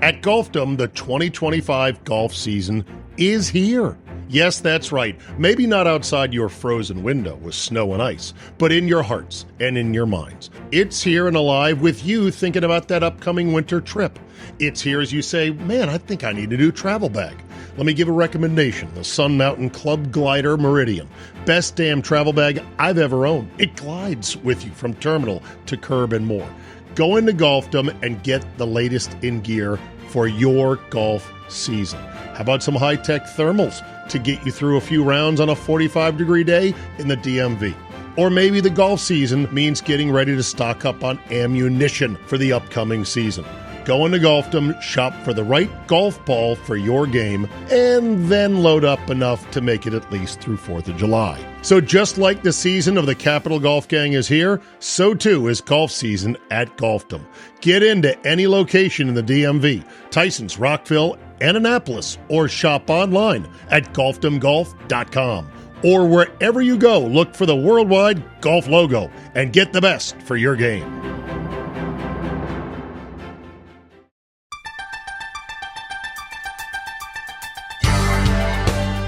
At Golfdom, the 2025 golf season is here. Yes, that's right. Maybe not outside your frozen window with snow and ice, but in your hearts and in your minds. It's here and alive with you thinking about that upcoming winter trip. It's here as you say, man, I think I need a new travel bag. Let me give a recommendation. The Sun Mountain Club Glider Meridian. Best damn travel bag I've ever owned. It glides with you from terminal to curb and more. Go into Golfdom and get the latest in gear for your golf season. How about some high-tech thermals to get you through a few rounds on a 45-degree day in the DMV? Or maybe the golf season means getting ready to stock up on ammunition for the upcoming season. Go into Golfdom, shop for the right golf ball for your game, and then load up enough to make it at least through 4th of July. So just like the season of the Capital Golf Gang is here, so too is golf season at Golfdom. Get into any location in the DMV, Tysons, Rockville, and Annapolis, or shop online at golfdomgolf.com. Or wherever you go, look for the worldwide golf logo and get the best for your game.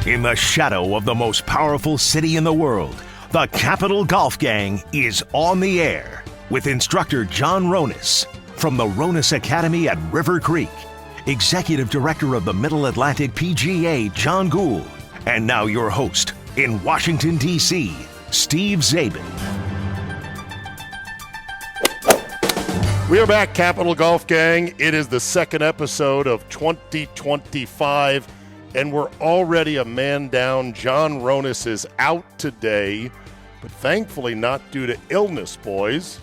In the shadow of the most powerful city in the world, the Capital Golf Gang is on the air with instructor John Ronis from the Ronis Academy at River Creek, Executive Director of the Middle Atlantic PGA, John Gould, and now your host in Washington, D.C., Steve Zabin. We are back, Capital Golf Gang. It is the second episode of 2025. And we're already a man down. John Ronis is out today, but thankfully not due to illness, boys.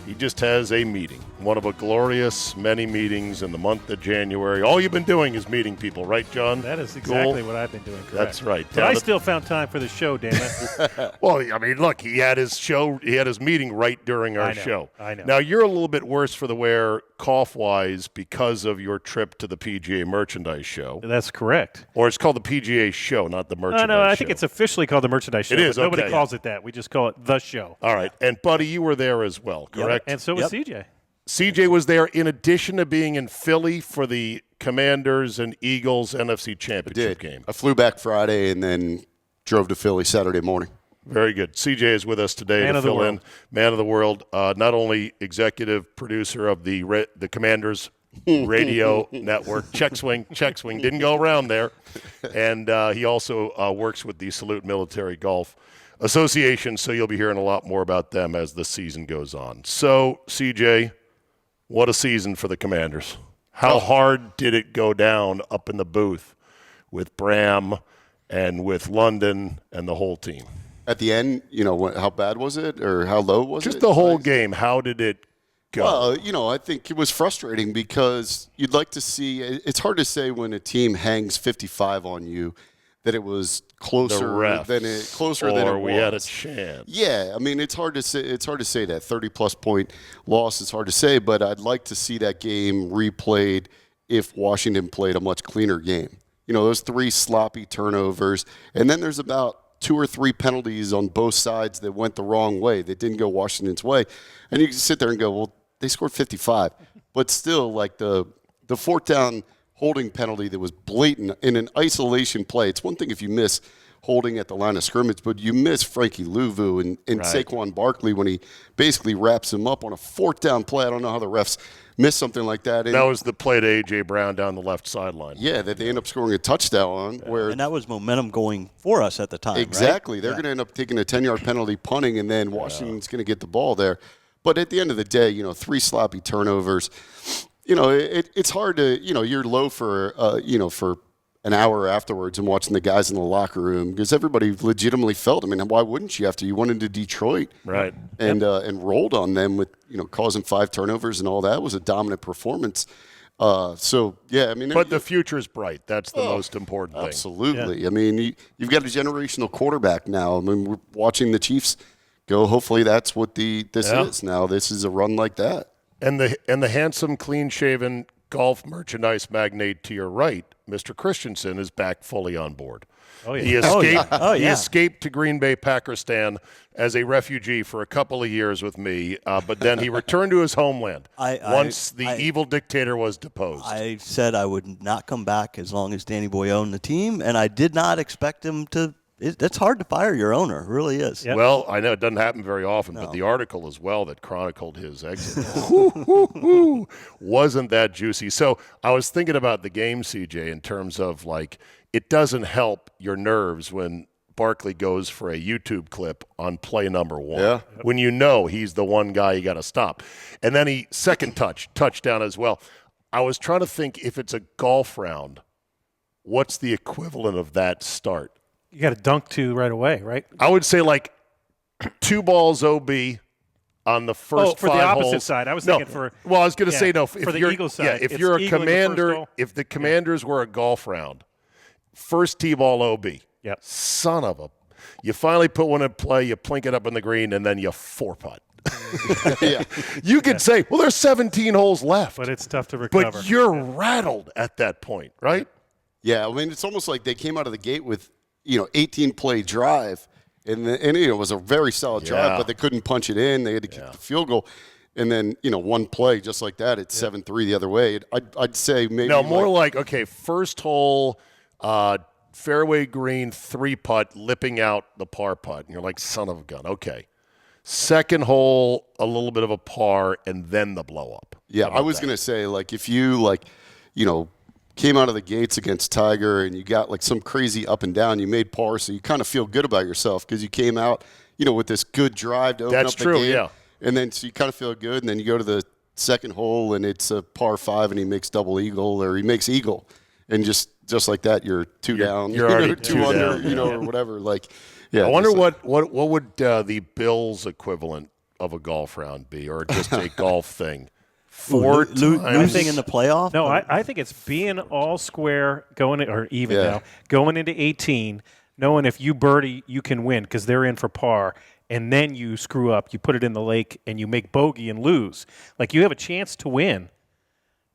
He just has a meeting, one of a glorious many meetings in the month of January. All you've been doing is meeting people, right, John? That is exactly what I've been doing, correct. That's right. But I still found time for the show, damn it. Well, I mean, look, he had his show, he had his meeting right during our show. I know. Now, you're a little bit worse for the wear cough-wise because of your trip to the PGA Merchandise Show. That's correct. Or it's called the PGA Show, not the Merchandise Show. No, I think it's officially called the Merchandise Show. It is, but nobody okay. calls it that. We just call it the show. All right. And, Buddy, you were there as well, correct? Yep. And so was CJ. CJ was there in addition to being in Philly for the Commanders and Eagles NFC Championship game. I flew back Friday and then drove to Philly Saturday morning. Very good. CJ is with us today to fill in. Man of the World, not only executive producer of the Commanders radio network, Check Swing, didn't go around there. And he also works with the Salute Military Golf Association, so you'll be hearing a lot more about them as the season goes on. So, CJ, what a season for the Commanders. How hard did it go down up in the booth with Bram and with London and the whole team? At the end, how bad was it or how low was it? Just the whole game. How did it go? Well, I think it was frustrating because you'd like to see – it's hard to say when a team hangs 55 on you that it was closer than it was. Or we had a chance. Yeah, I mean, it's hard to say. It's hard to say that 30-plus point loss is hard to say, but I'd like to see that game replayed if Washington played a much cleaner game. Those 3 sloppy turnovers, and then there's about 2 or 3 penalties on both sides that went the wrong way, that didn't go Washington's way, and you can sit there and go, well, they scored 55, but still, like the 4th down holding penalty that was blatant in an isolation play. It's one thing if you miss holding at the line of scrimmage, but you miss Frankie Louvu and right. Saquon Barkley when he basically wraps him up on a 4th down play. I don't know how the refs missed something like that. That was the play to A.J. Brown down the left sideline. Yeah, that they end up scoring a touchdown on. And that was momentum going for us at the time, exactly. Right? They're going to end up taking a 10-yard penalty punting, and then Washington's going to get the ball there. But at the end of the day, 3 sloppy turnovers. It's hard to, you're low for an hour afterwards and watching the guys in the locker room because everybody legitimately felt. I mean, why wouldn't you after you went into Detroit, right? And rolled on them with causing 5 turnovers and all that. It was a dominant performance. So yeah, I mean, but the future is bright. That's the most important thing. Absolutely. Yeah. I mean, you've got a generational quarterback now. I mean, we're watching the Chiefs go. Hopefully, that's what this is now. This is a run like that. And the handsome, clean-shaven golf merchandise magnate to your right Mr. Christensen is back fully on board. Oh, yeah. He escaped. He yeah. escaped to Green Bay, Pakistan, as a refugee for a couple of years with me, but then he returned to his homeland once the evil dictator was deposed. I said I would not come back as long as Danny Boy owned the team, and I did not expect him to. It's hard to fire your owner. It really is. Yep. Well, I know it doesn't happen very often, but the article as well that chronicled his exit wasn't that juicy. So I was thinking about the game, CJ, in terms of like it doesn't help your nerves when Barkley goes for a YouTube clip on play number 1. Yeah. When you know he's the one guy you got to stop. And then he touchdown as well. I was trying to think if it's a golf round, what's the equivalent of that start? You got to dunk 2 right away, right? I would say like 2 balls OB on the first 5 for the opposite holes. side. I was No, thinking for. Well, I was going to say no. If for the you're, Eagles yeah, side, if it's you're a eagling the first commander, hole. if the Commanders were a golf round, first tee ball OB. Yep. Son of a. You finally put one in play, you plink it up in the green, and then you 4-putt. Yeah. You could say, well, there's 17 holes left. But it's tough to recover. But you're rattled at that point, right? Yeah, I mean, it's almost like they came out of the gate with, 18-play drive, and it was a very solid drive, but they couldn't punch it in. They had to kick the field goal. And then, one play just like that, it's 7-3 the other way. I'd say maybe. No, more like okay, first hole, fairway green, 3-putt, lipping out the par putt. And you're like, son of a gun. Okay. Second hole, a little bit of a par, and then the blow up. Yeah, I was going to say, like, if you, came out of the gates against Tiger and you got, like, some crazy up and down, you made par, so you kind of feel good about yourself because you came out, with this good drive to open That's up the true, game. yeah. And then so you kind of feel good, and then you go to the second hole and it's a par 5 and he makes double eagle or he makes eagle. And just like that, you're 2 down. You're already 2 2 under, down, or whatever. Like, yeah. I wonder what would the Bills equivalent of a golf round be, or just a golf thing? 4 times. Losing in the playoff? No, I think it's being all square going into 18, knowing if you birdie, you can win because they're in for par, and then you screw up, you put it in the lake, and you make bogey and lose. Like you have a chance to win,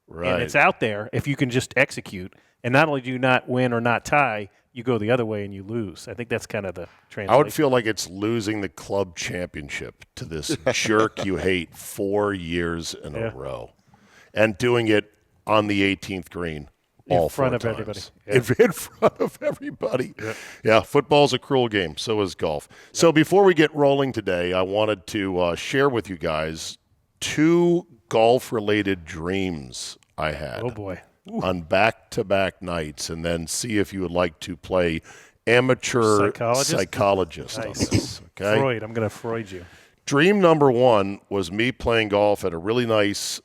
Right. and it's out there if you can just execute. And not only do you not win or not tie, you go the other way and you lose. I think that's kind of the translation. I would feel like it's losing the club championship to this jerk you hate 4 years in a row, and doing it on the 18th green. In front of everybody. Yeah. In front of everybody. Yeah, football's a cruel game. So is golf. So before we get rolling today, I wanted to share with you guys 2 golf-related dreams I had. Oh, boy. On back-to-back nights, and then see if you would like to play amateur psychologist on this. Okay? Freud. I'm going to Freud you. Dream number 1 was me playing golf at a really nice,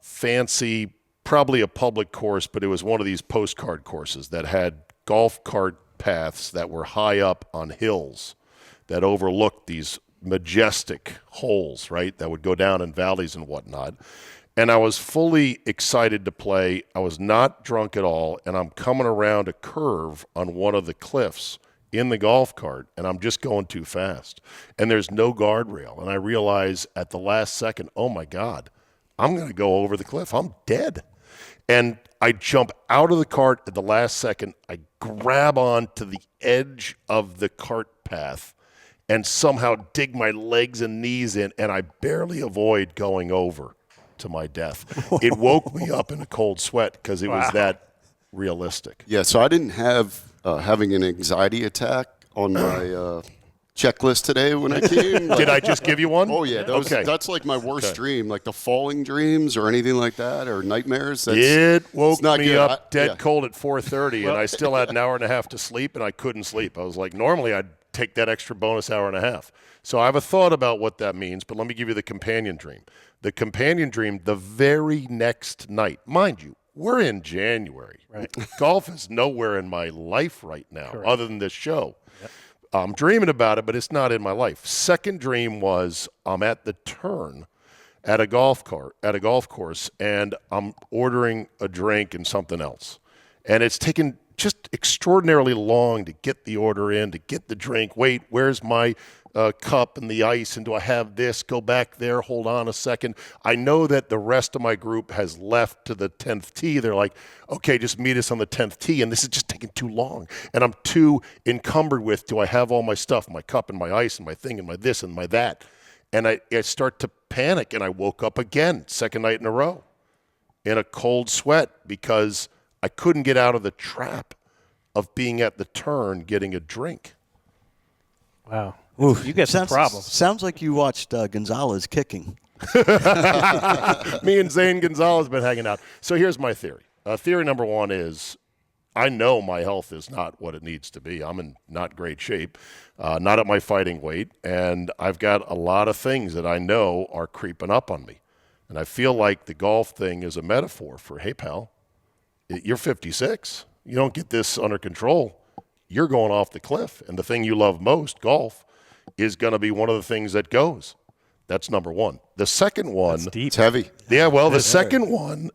fancy, probably a public course, but it was one of these postcard courses that had golf cart paths that were high up on hills that overlooked these majestic holes, right, that would go down in valleys and whatnot. And I was fully excited to play. I was not drunk at all, and I'm coming around a curve on one of the cliffs in the golf cart, and I'm just going too fast. And there's no guardrail. And I realize at the last second, oh, my God, I'm going to go over the cliff. I'm dead. And I jump out of the cart at the last second. I grab onto the edge of the cart path and somehow dig my legs and knees in, and I barely avoid going over to my death. It woke me up in a cold sweat because it was that realistic. Yeah, so I didn't have having an anxiety attack on my checklist today when I came. Did I just give you one? Oh, yeah. That's like my worst dream, like the falling dreams or anything like that, or nightmares. It woke me good. up dead cold at 4:30, and I still had an hour and a half to sleep, and I couldn't sleep. I was like, normally I'd take that extra bonus hour and a half. So I have a thought about what that means, but let me give you the companion dream. The companion dream, the very next night, mind you, we're in January. Right. Golf is nowhere in my life right now, Correct. other than this show. Yep. I'm dreaming about it, but it's not in my life. Second dream was I'm at the turn at a golf course, and I'm ordering a drink and something else. And it's taken just extraordinarily long to get the order in, to get the drink. Wait, where's my cup and the ice? And do I have this? Go back there. Hold on a second. I know that the rest of my group has left to the 10th tee. They're like, okay, just meet us on the 10th tee. And this is just taking too long. And I'm too encumbered with, do I have all my stuff, my cup and my ice and my thing and my this and my that? And I start to panic, and I woke up again, second night in a row, in a cold sweat because I couldn't get out of the trap of being at the turn getting a drink. Wow. Oof. You got some problems. Sounds like you watched Gonzalez kicking. Me and Zane Gonzalez been hanging out. So here's my theory. Theory number one is I know my health is not what it needs to be. I'm in not great shape, not at my fighting weight, and I've got a lot of things that I know are creeping up on me. And I feel like the golf thing is a metaphor for, hey, pal, you're 56. You don't get this under control, you're going off the cliff. And the thing you love most, golf, is going to be one of the things that goes. That's number one. The second one, deep. It's heavy. yeah, well, the second one,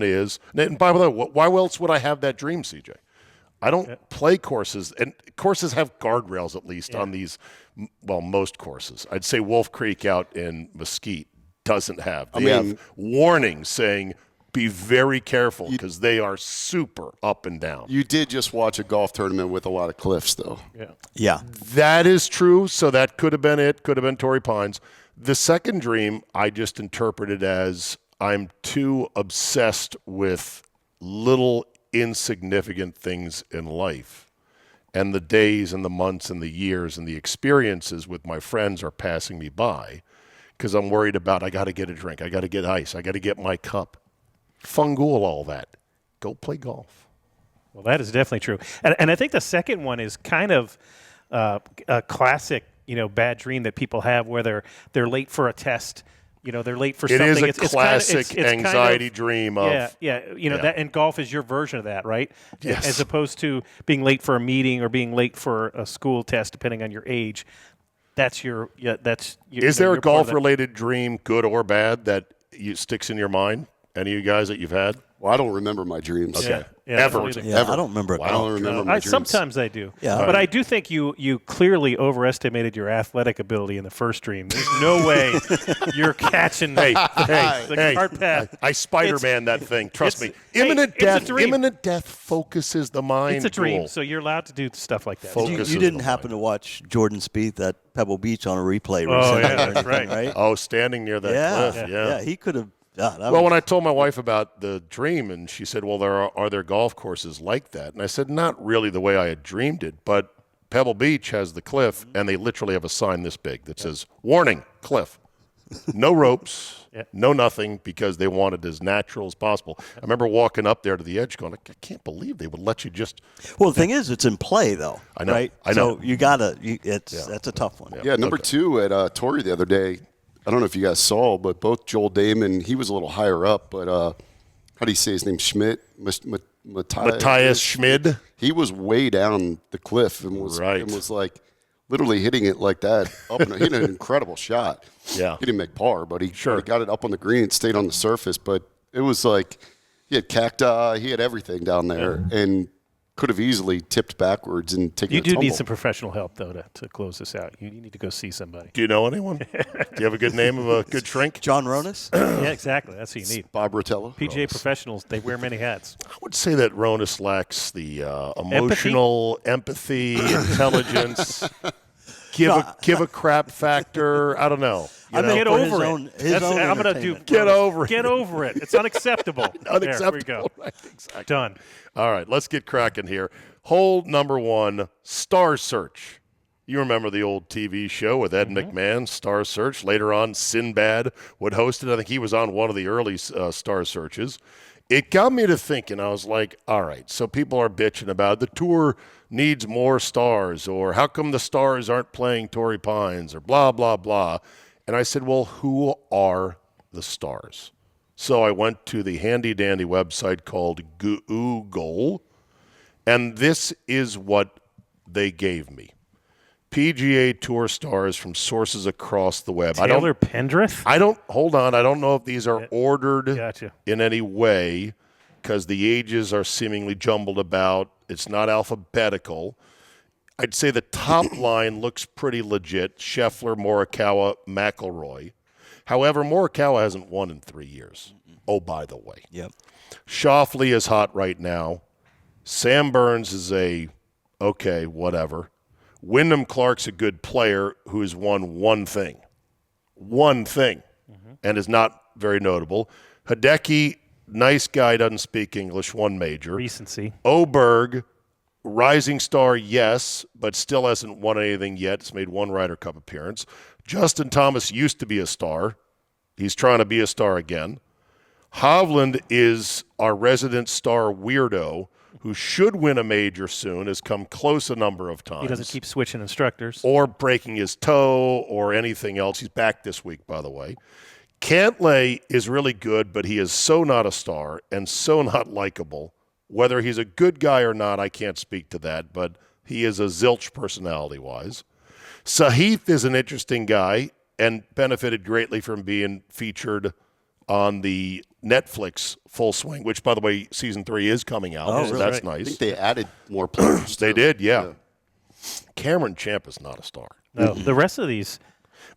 is, and by the way, why else would I have that dream, CJ? I don't play courses, and courses have guardrails at least on these, well, most courses. I'd say Wolf Creek out in Mesquite doesn't have. They have warnings saying, be very careful because they are super up and down. You did just watch a golf tournament with a lot of cliffs, though. Yeah. That is true. So that could have been it. Could have been Torrey Pines. The second dream, I just interpreted as I'm too obsessed with little insignificant things in life. And the days and the months and the years and the experiences with my friends are passing me by because I'm worried about I got to get a drink. I got to get ice. I got to get my cup. Fungool all that. Go play golf. Well, that is definitely true. And I think the second one is kind of a classic, bad dream that people have where they're late for a test. They're late for something. It is a classic anxiety dream of. That, and golf is your version of that, right? Yes. As opposed to being late for a meeting or being late for a school test, depending on your age. That's your. Is there a golf-related dream, good or bad, that sticks in your mind? Any of you guys that you've had? Well, I don't remember my dreams. Okay. Ever. Yeah, I don't remember it. I don't remember my dreams. Sometimes I do. Yeah. But I do think you clearly overestimated your athletic ability in the first dream. There's no way you're catching the cart path. I Spider-Man that thing. Trust me. It's a dream. Imminent death focuses the mind. It's a dream, Joel. so you're allowed to do stuff like that. You didn't happen to watch Jordan Spieth at Pebble Beach on a replay recently? Oh, yeah, or that's anything, right. Oh, standing near that cliff. Yeah, he could have. Well, when I told my wife about the dream, and she said, well, are there golf courses like that? And I said, not really the way I had dreamed it, but Pebble Beach has the cliff, and they literally have a sign this big that says, warning, cliff. No ropes, no nothing, because they want it as natural as possible. I remember walking up there to the edge going, I can't believe they would let you just. Well, the thing is, it's in play, though. I know. Right? I know. So you got to, that's a tough one. Yeah, number two at Torrey the other day, I don't know if you guys saw, but both Joel Damon, he was a little higher up, but how do you say his name? Schmidt? Matthias Schmid. He was way down the cliff and was like literally hitting it like that. He had an incredible shot. Yeah. He didn't make par, but he got it up on the green. It stayed on the surface, but it was like he had cacti. He had everything down there and could have easily tipped backwards and taken a tumble. You do need some professional help, though, to close this out. You need to go see somebody. Do you know anyone? Do you have a good name of a good shrink? John Ronis? Yeah, exactly. That's who you need. Bob Rotello. PGA professionals, they wear many hats. I would say that Ronis lacks the emotional empathy intelligence. Give a crap factor. I don't know. Get over it. I'm going to do. Get over it. Get over it. It's unacceptable. Unacceptable. There we go. Right, exactly. Done. All right, let's get cracking here. Hole number one, Star Search. You remember the old TV show with Ed McMahon, Star Search. Later on, Sinbad would host it. I think he was on one of the early Star Searches. It got me to thinking. I was like, all right, so people are bitching about the tour needs more stars, or how come the stars aren't playing Torrey Pines, or blah, blah, blah. And I said, well, who are the stars? So I went to the handy-dandy website called Google, and this is what they gave me. PGA Tour stars from sources across the web. Taylor Pendrith? Hold on. I don't know if these are ordered in any way, because the ages are seemingly jumbled about. It's not alphabetical. I'd say the top line looks pretty legit. Scheffler, Morikawa, McIlroy. However, Morikawa hasn't won in 3 years. Oh, by the way. Yep. Schauffele is hot right now. Sam Burns is okay, whatever. Wyndham Clark's a good player who has won one thing, and is not very notable. Hideki, nice guy, doesn't speak English, one major. Recency. Oberg, rising star, yes, but still hasn't won anything yet. It's made one Ryder Cup appearance. Justin Thomas used to be a star. He's trying to be a star again. Hovland is our resident star weirdo who should win a major soon, has come close a number of times. He doesn't keep switching instructors. Or breaking his toe or anything else. He's back this week, by the way. Cantlay is really good, but he is so not a star and so not likable. Whether he's a good guy or not, I can't speak to that, but he is a zilch personality-wise. Sahith is an interesting guy and benefited greatly from being featured on the Netflix Full Swing, which, by the way, Season 3 is coming out, so really? that's I nice. think they added more players. They did, yeah. Cameron Champ is not a star. No, the rest of these,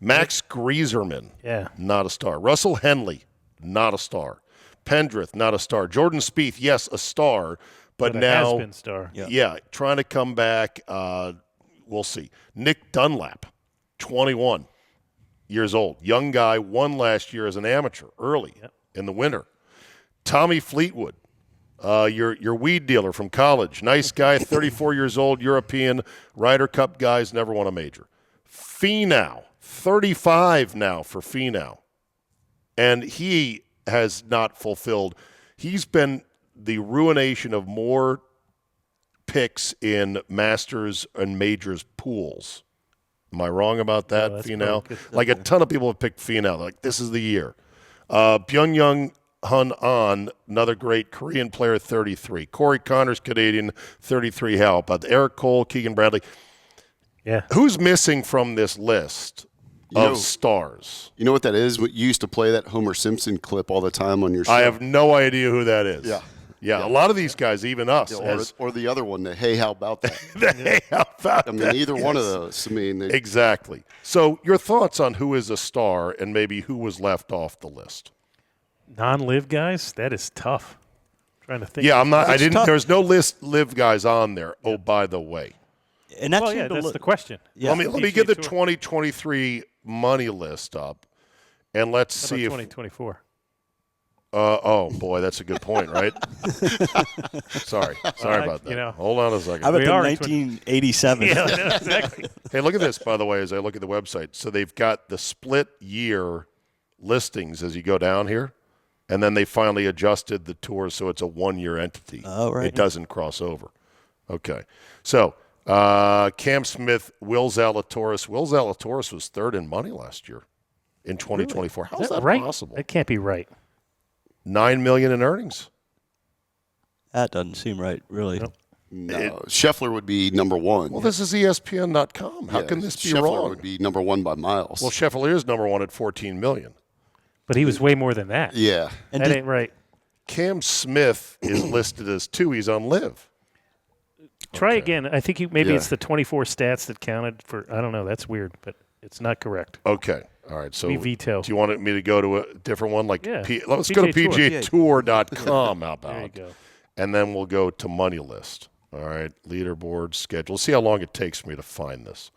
Max Grieserman, yeah. not a star. Russell Henley, not a star. Pendrith, not a star. Jordan Spieth, yes, a star, but a now, has-been star. yeah, trying to come back. We'll see. Nick Dunlap, 21 years old, young guy, won last year as an amateur early in the winter. Tommy Fleetwood, your weed dealer from college, nice guy, 34 years old, European Ryder Cup guys, never won a major. Finau, 35 now for Finau, and he has not fulfilled. He's been the ruination of more picks in Masters and Majors pools. Am I wrong about that, Finau? Like a ton of people have picked Finau. Like, this is the year. Byung-Young Hun An, another great Korean player, 33. Corey Connors, Canadian, 33. How about Eric Cole, Keegan Bradley? Yeah. Who's missing from this list of stars? You know what that is? You used to play that Homer Simpson clip all the time on your show. I have no idea who that is. Yeah. A lot of these guys, even us. Or the other one, the hey, how about that? Hey, how about I mean, that? either one of those. I mean, Exactly. So your thoughts on who is a star and maybe who was left off the list? Non-live guys, that is tough. I'm trying to think. Yeah, I'm not. I didn't. tough. There's no list live guys on there. Oh, by the way, And that Well, seemed yeah, to that's look- the question. Yeah. let me PGA get the Tour. 2023 money list up, and let's How see about if. 2024? Oh boy, that's a good point, right? Sorry about that. you know. Hold on a second. How about We the are in 1987? Yeah, exactly. Hey, look at this, by the way, as I look at the website. So they've got the split year listings as you go down here, and then they finally adjusted the tour so it's a 1 year entity. Oh, right. It doesn't cross over. Okay. So Cam Smith, Will Zalatoris. Will Zalatoris was third in money last year in 2024. How is that right? possible? That can't be right. $9 million in earnings. That doesn't seem right, really. Nope. no, Scheffler would be number one. Well, this is ESPN.com. How can this be Scheffler wrong? would be number one by miles. Well, Scheffler is number one at $14 million. But he was way more than that. yeah. And That did- ain't right. Cam Smith is listed as 2. He's on live. Try again. I think maybe Yeah. it's the 24 stats that counted for. I don't know. That's weird, but it's not correct. Okay. All right. So We veto. do you want me to go to a different one? Like Yeah. let's go to PGA PGAtour.com. How about? There you go. And then we'll go to money list. All right. Leaderboard schedule. See how long it takes me to find this.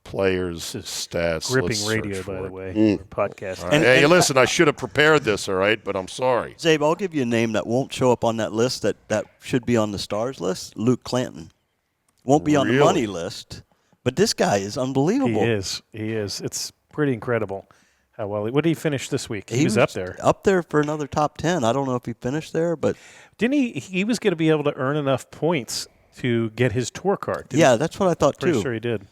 Players, stats. Gripping let's radio, search by for the it. way. Podcast. All right. Hey, listen, I should have prepared this, all right? But I'm sorry. Zabe, I'll give you a name that won't show up on that list that should be on the stars list. Luke Clanton. Won't be on the Really? money list, but this guy is unbelievable. He is. He is. It's pretty incredible how well. What did he finish this week? He was up there. Up there for another top 10. I don't know if he finished there, but Didn't he? He was going to be able to earn enough points to get his tour card. Didn't yeah, he? that's what I thought Pretty too. sure he did.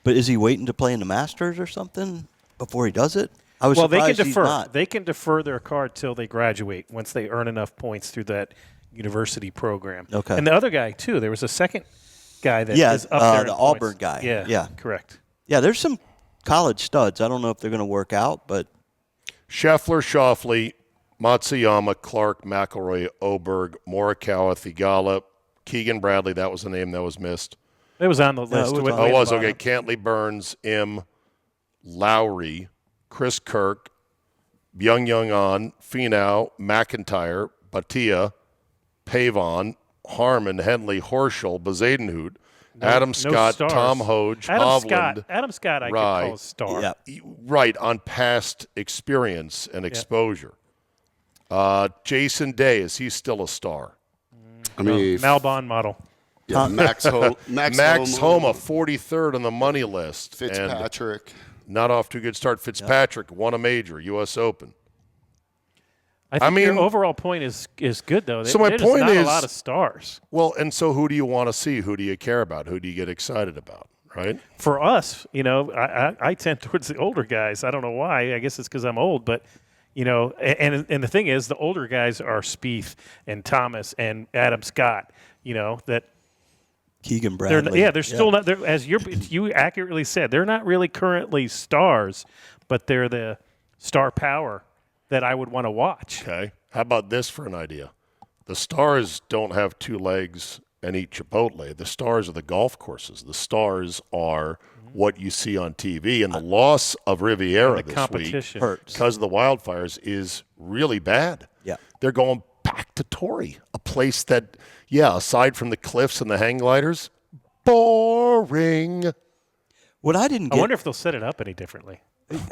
But is he waiting to play in the Masters or something before he does it? I was Well, they can surprised he's defer. not. They can defer their card till they graduate once they earn enough points through that university program. Okay. And the other guy too. There was a second guy that Yeah, is up there. in the points. Auburn guy. Yeah. Yeah. Correct. Yeah, there's some college studs. I don't know if they're going to work out, but Scheffler, Schauffele, Matsuyama, Clark, McElroy, Oberg, Morikawa, Thigala, Keegan Bradley. That was the name that was missed. It was on the list. it was Way on at Oh, it the was. bottom. Okay, Cantley, Burns, Im, Lowry, Chris Kirk, Young On, Finau, McIntyre, Batia, Pavon, Harmon, Henley, Horschel, Bezadenhout, Adam Scott, stars. Tom Hoge, Hovland. Adam Scott I could Rye. call a star. Yeah. Right, on past experience and exposure. Jason Day, is he still a star? I mean, Malbon model. yeah, Max Homa, 43rd on the money list. And Fitzpatrick. not off to a good start. Fitzpatrick won a major, U.S. Open. I think mean- your overall point is good, though. So my There's point not is- a lot of stars. Well, and so who do you want to see? Who do you care about? Who do you get excited about, right? For us, I tend towards the older guys. I don't know why. I guess it's because I'm old, but and the thing is, the older guys are Spieth and Thomas and Adam Scott. That Keegan they're Bradley. they're still not. They're, as you accurately said, they're not really currently stars, but they're the star power that I would want to watch. Okay. How about this for an idea? The stars don't have two legs and eat Chipotle. The stars are the golf courses. The stars are what you see on TV. And the loss of Riviera The this week competition. Hurts. because of the wildfires is really bad. Yeah. They're going back to Torrey, a place that, aside from the cliffs and the hang gliders, boring. What I didn't I get. wonder if they'll set it up any differently.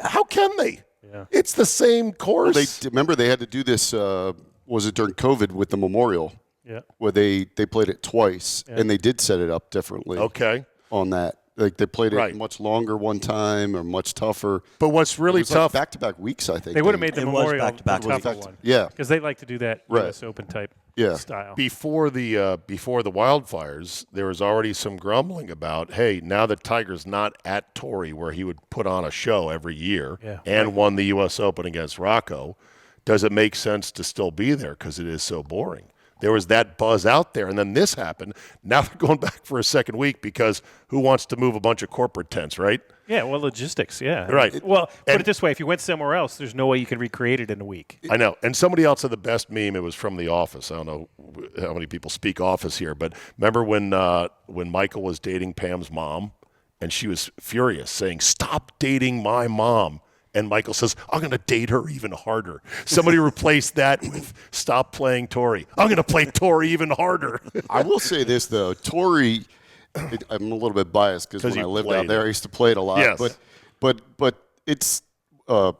How can they? Yeah. It's the same course. Remember they had to do this. Was it during COVID with the Memorial, Yeah. where they played it twice and they did set it up differently. Okay. On that, like they played it Right. much longer one time or much tougher. But what's really It was tough, like back-to-back weeks, I think. They would have made the It was Memorial back-to-back a tougher weeks. one. Yeah. Because they like to do that Right. U.S. Open type Yeah. style. before the wildfires, there was already some grumbling about, hey, now that Tiger's not at Torrey, where he would put on a show every year and won the U.S. Open against Rocco, does it make sense to still be there because it is so boring? There was that buzz out there, and then this happened. Now they're going back for a second week because who wants to move a bunch of corporate tents, right? Yeah, well, logistics, yeah. Right. Well, put And- it this way. If you went somewhere else, there's no way you can recreate it in a week. I know. And somebody else had the best meme. It was from The Office. I don't know how many people speak Office here, but remember when Michael was dating Pam's mom, and she was furious, saying, "Stop dating my mom." And Michael says, "I'm going to date her even harder." Somebody replaced that with "Stop playing Torrey. I'm going to play Torrey even harder." I will say this though, Torrey. I'm a little bit biased because when you I lived played out there, it. I used to play it a lot. Yes. But it's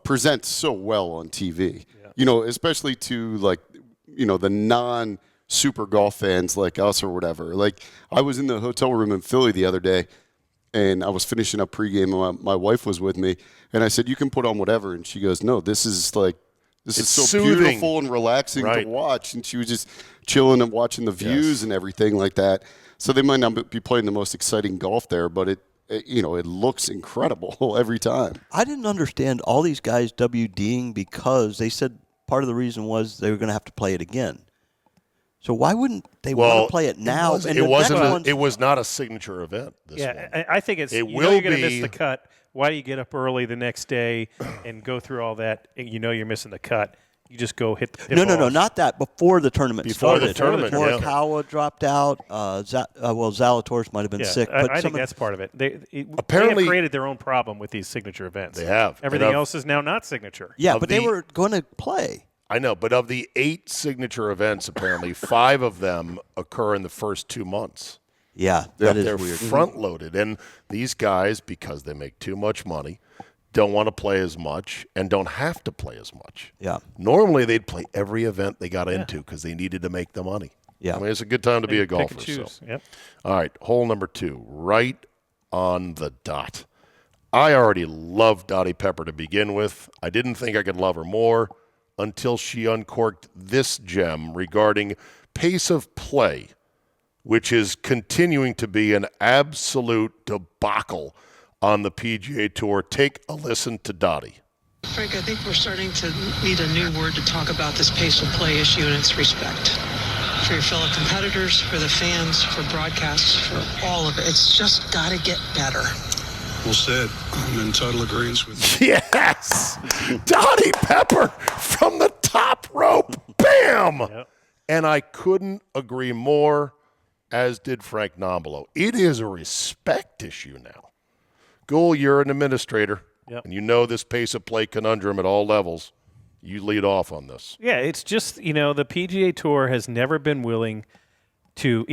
presents so well on TV. Especially to the non super golf fans like us or whatever. Like I was in the hotel room in Philly the other day, and I was finishing up pregame, and my wife was with me, and I said, "You can put on whatever," and she goes, "No, this is It's so soothing. beautiful and relaxing Right. to watch," and she was just chilling and watching the views and everything like that. So they might not be playing the most exciting golf there, but it looks incredible every time. I didn't understand all these guys WDing because they said part of the reason was they were going to have to play it again. So why wouldn't they want to play it now? It was not a signature event. This one. I think it's It you will know you're going to be- miss the cut. Why do you get up early the next day and go through all that? And you know you're missing the cut. You just go hit the tip No, off. not that. Before the tournament Before the started. tournament, yeah. Morikawa dropped out. Zalatoris might have been Yeah, sick. I But think that's part of it. They Apparently- have created their own problem with these signature events. They have. Everything And else is now not signature. yeah, of but they the- were going to play. I know, but of the 8 signature events, apparently 5 of them occur in the first 2 months. Yeah, that is They're weird. front loaded, and these guys, because they make too much money, don't want to play as much and don't have to play as much. Yeah. Normally, they'd play every event they got into because they needed to make the money. Yeah. I mean, it's a good time to be a Pick and golfer. So. choose. Yep. All right, hole number 2, right on the dot. I already loved Dottie Pepper to begin with. I didn't think I could love her more until she uncorked this gem regarding pace of play, which is continuing to be an absolute debacle on the PGA Tour. Take a listen to Dottie. Frank, I think we're starting to need a new word to talk about this pace of play issue and its respect. For your fellow competitors, for the fans, for broadcasts, for all of it. It's just got to get better. Well said. I'm in total agreement with you. Yes! Dottie Pepper from the top rope, bam! Yep. And I couldn't agree more, as did Frank Nombolo. It is a respect issue now. Gould, you're an administrator, and you know this pace of play conundrum at all levels. You lead off on this. Yeah, it's just, the PGA Tour has never been willing to,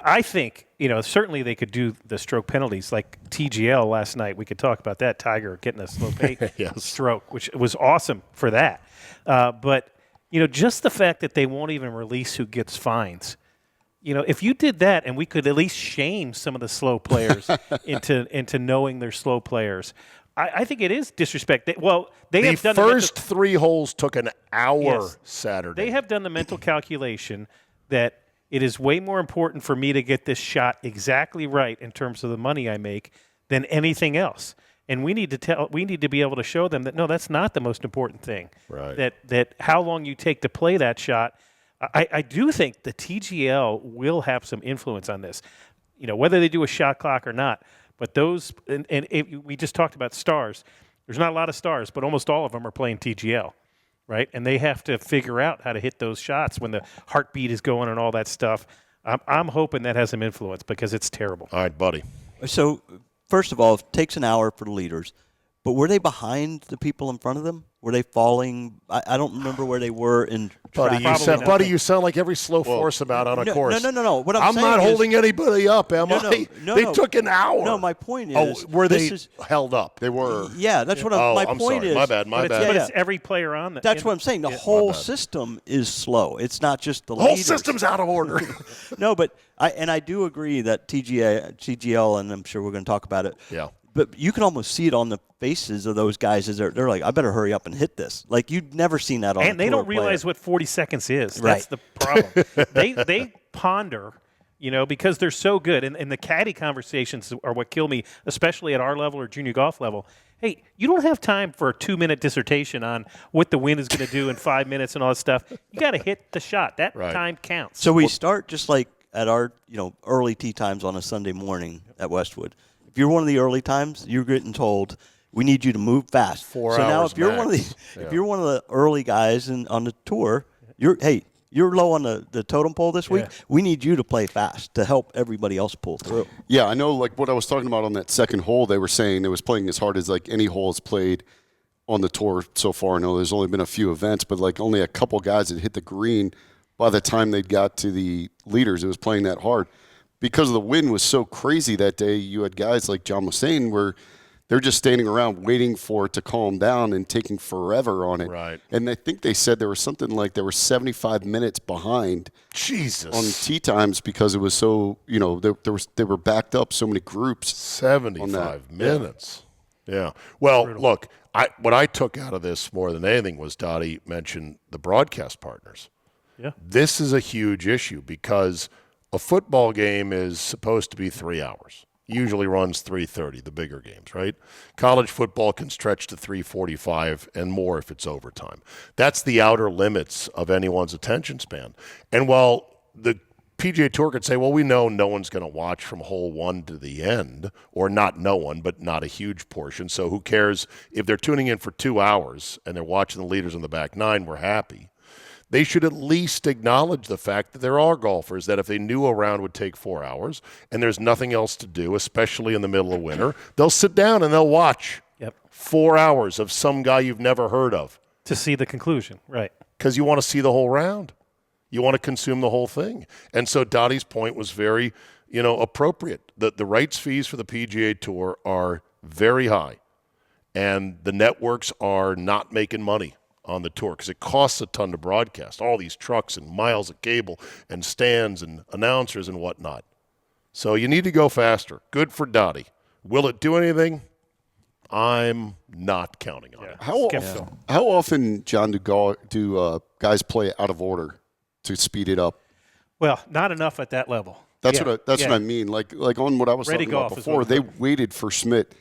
I think, certainly they could do the stroke penalties like TGL last night. We could talk about that. Tiger getting a slow pay stroke, which was awesome for that. But, just the fact that they won't even release who gets fines. If you did that and we could at least shame some of the slow players into knowing they're slow players, I think it is disrespect. They have done the first 3 holes took an hour Saturday. They have done the mental calculation that it is way more important for me to get this shot exactly right in terms of the money I make than anything else. And we need to be able to show them that no, that's not the most important thing. Right. That how long you take to play that shot. I do think the TGL will have some influence on this. Whether they do a shot clock or not. But those we just talked about stars. There's not a lot of stars, but almost all of them are playing TGL. Right, and they have to figure out how to hit those shots when the heartbeat is going and all that stuff. I'm hoping that has some influence because it's terrible. All right, buddy. So, first of all, it takes an hour for the leaders. But were they behind the people in front of them? Were they falling? I don't remember where they were in Buddy, track. you sound like every slow foursome out on a course. No. What I'm saying not is, holding anybody up, am I? They took an hour. No, my point is. were they held up? They were. Yeah, that's what my point sorry. is. My bad. But it's every player on that. That's what I'm saying. The whole system is slow. It's not just the whole leaders. system's out of order. No, but I do agree that TGL, and I'm sure we're going to talk about it. Yeah. But you can almost see it on the faces of those guys as they're like, I better hurry up and hit this. Like, you've never seen that on and they don't realize what 40 seconds is. That's the problem. they ponder, because they're so good. And the caddy conversations are what kill me, especially at our level or junior golf level. Hey, you don't have time for a 2-minute dissertation on what the wind is going to do in 5 minutes and all that stuff. You got to hit the shot. That time counts. So we start just like at our early tee times on a Sunday morning at Westwood. If you're one of the early times, you're getting told we need you to move fast. 4 so hours now, if you're max. if you're one of the early guys on the tour, you're low on the totem pole this week. Yeah. We need you to play fast to help everybody else pull through. Yeah, I know. Like what I was talking about on that second hole, they were saying it was playing as hard as like any hole has played on the tour so far. I know there's only been a few events, but like only a couple guys that hit the green by the time they got to the leaders. It was playing that hard. Because the wind was so crazy that day, you had guys like John was saying where they're just standing around waiting for it to calm down and taking forever on it. Right. And I think they said there was something like there were 75 minutes behind on tee times because it was so, they were backed up so many groups. 75 minutes. Yeah. Well, look, what I took out of this more than anything was Dottie mentioned the broadcast partners. Yeah. This is a huge issue because a football game is supposed to be 3 hours. Usually runs 3:30, the bigger games, right? College football can stretch to 3:45 and more if it's overtime. That's the outer limits of anyone's attention span. And while the PGA Tour could say, well, we know no one's going to watch from hole 1 to the end, or not no one, but not a huge portion. So who cares if they're tuning in for 2 hours and they're watching the leaders in the back 9, we're happy. They should at least acknowledge the fact that there are golfers that if they knew a round would take 4 hours and there's nothing else to do, especially in the middle of winter, they'll sit down and they'll watch 4 hours of some guy you've never heard of. To see the conclusion, right. Because you want to see the whole round. You want to consume the whole thing. And so Dottie's point was very, appropriate. The rights fees for the PGA Tour are very high, and the networks are not making money on the tour because it costs a ton to broadcast, all these trucks and miles of cable and stands and announcers and whatnot. So you need to go faster. Good for Dottie. Will it do anything? I'm not counting on it. How often, John, do guys play out of order to speed it up? Well, not enough at that level. That's what I mean. Like on what I was talking about before, they waited for Schmidt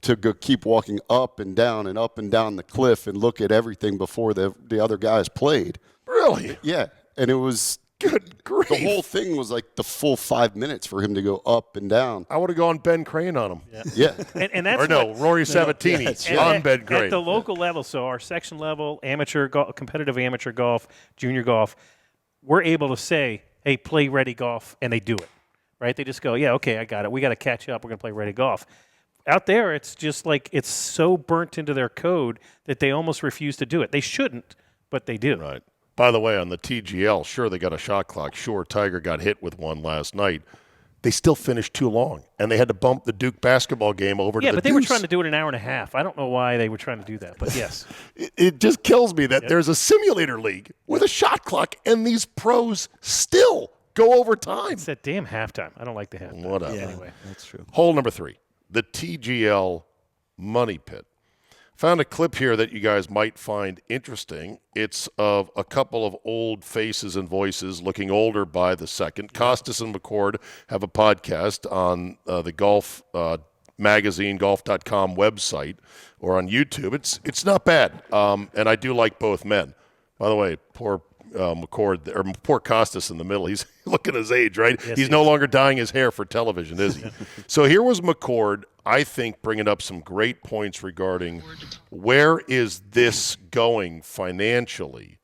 to go keep walking up and down the cliff and look at everything before the other guys played. Really? Yeah. And it was Good grief. The whole thing was like the full 5 minutes for him to go up and down. I would have gone Ben Crane on him. Yeah. And that's Or no, Rory Sabatini on Ben Crane. At the local level, so our section level, amateur golf, competitive amateur golf, junior golf, we're able to say, hey, play ready golf, and they do it, right? They just go, yeah, okay, I got it. We got to catch up. We're going to play ready golf. Out there, it's just like it's so burnt into their code that they almost refuse to do it. They shouldn't, but they do. Right. By the way, on the TGL, sure, they got a shot clock. Sure, Tiger got hit with one last night. They still finished too long, and they had to bump the Duke basketball game over to the Yeah, but they deuce. were trying to do it an hour and a half. I don't know why they were trying to do that, but yes. It just kills me that there's a simulator league with a shot clock, and these pros still go over time. It's that damn halftime. I don't like the halftime. Whatever. Yeah, Anyway. that's true. Hole number 3, the TGL Money Pit. Found a clip here that you guys might find interesting. It's of a couple of old faces and voices looking older by the second. Costas and McCord have a podcast on the golf magazine, golf.com website, or on YouTube. It's not bad, and I do like both men. By the way, poor McCord, or poor Costas in the middle. He's looking his age, right? Yes, He's no longer dyeing his hair for television, is he? So here was McCord, I think, bringing up some great points regarding where is this going financially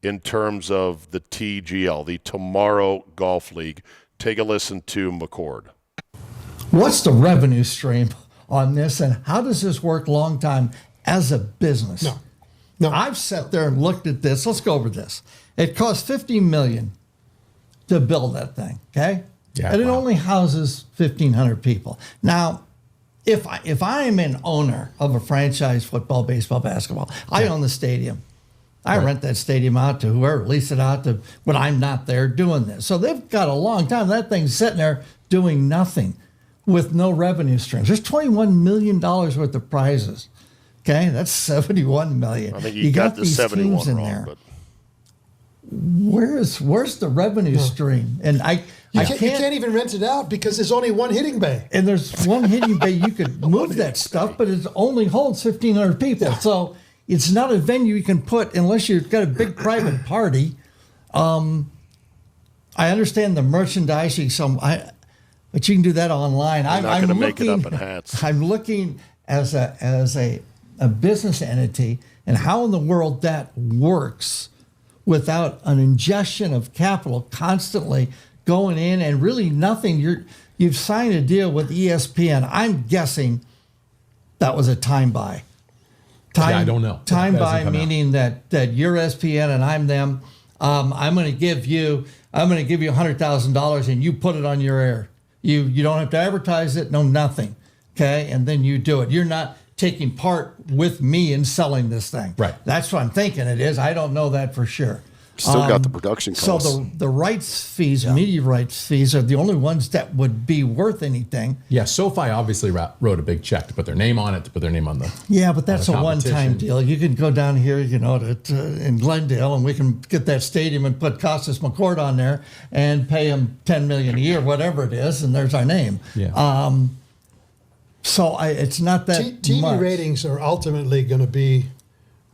in terms of the TGL, the Tomorrow Golf League. Take a listen to McCord. What's the revenue stream on this, and how does this work long time as a business? No. I've sat there and looked at this. Let's go over this. It costs $50 million to build that thing, okay? Yeah, and it wow. only houses 1,500 people. Now, if I am an owner of a franchise football, baseball, basketball, I own the stadium. I rent that stadium out to whoever, lease it out to when I'm not there doing this. So they've got a long time. That thing's sitting there doing nothing with no revenue streams. There's $21 million worth of prizes. Okay, that's $71 million. I think you got the these 71 teams in wrong, there. but Where's the revenue stream? And You can't even rent it out because there's only one hitting bay. And there's one hitting bay. You could move that stuff, but it only holds 1,500 people. Yeah. So it's not a venue you can put unless you've got a big private party. I understand the merchandising, but you can do that online. I'm not going to make it up in hats. I'm looking as a business entity and how in the world that works without an ingestion of capital constantly going in and really nothing. You've signed a deal with ESPN. I'm guessing that was a time buy. I don't know. Time That buy hasn't come out. meaning that you're ESPN and I'm them. I'm going to give you $100,000 and you put it on your air. You don't have to advertise it, no nothing. Okay, and then you do it. You're not taking part with me in selling this thing. Right. That's what I'm thinking it is. I don't know that for sure. Still got the production costs. So the rights fees, media rights fees, are the only ones that would be worth anything. Yeah, SoFi obviously wrote a big check to put their name on it, to put their name on the. Yeah, but that's the a one-time competition. deal. You can go down here, in Glendale, and we can get that stadium and put Costas McCord on there and pay him $10 million a year, whatever it is, and there's our name. Yeah. So it's not that TV much. ratings are ultimately going to be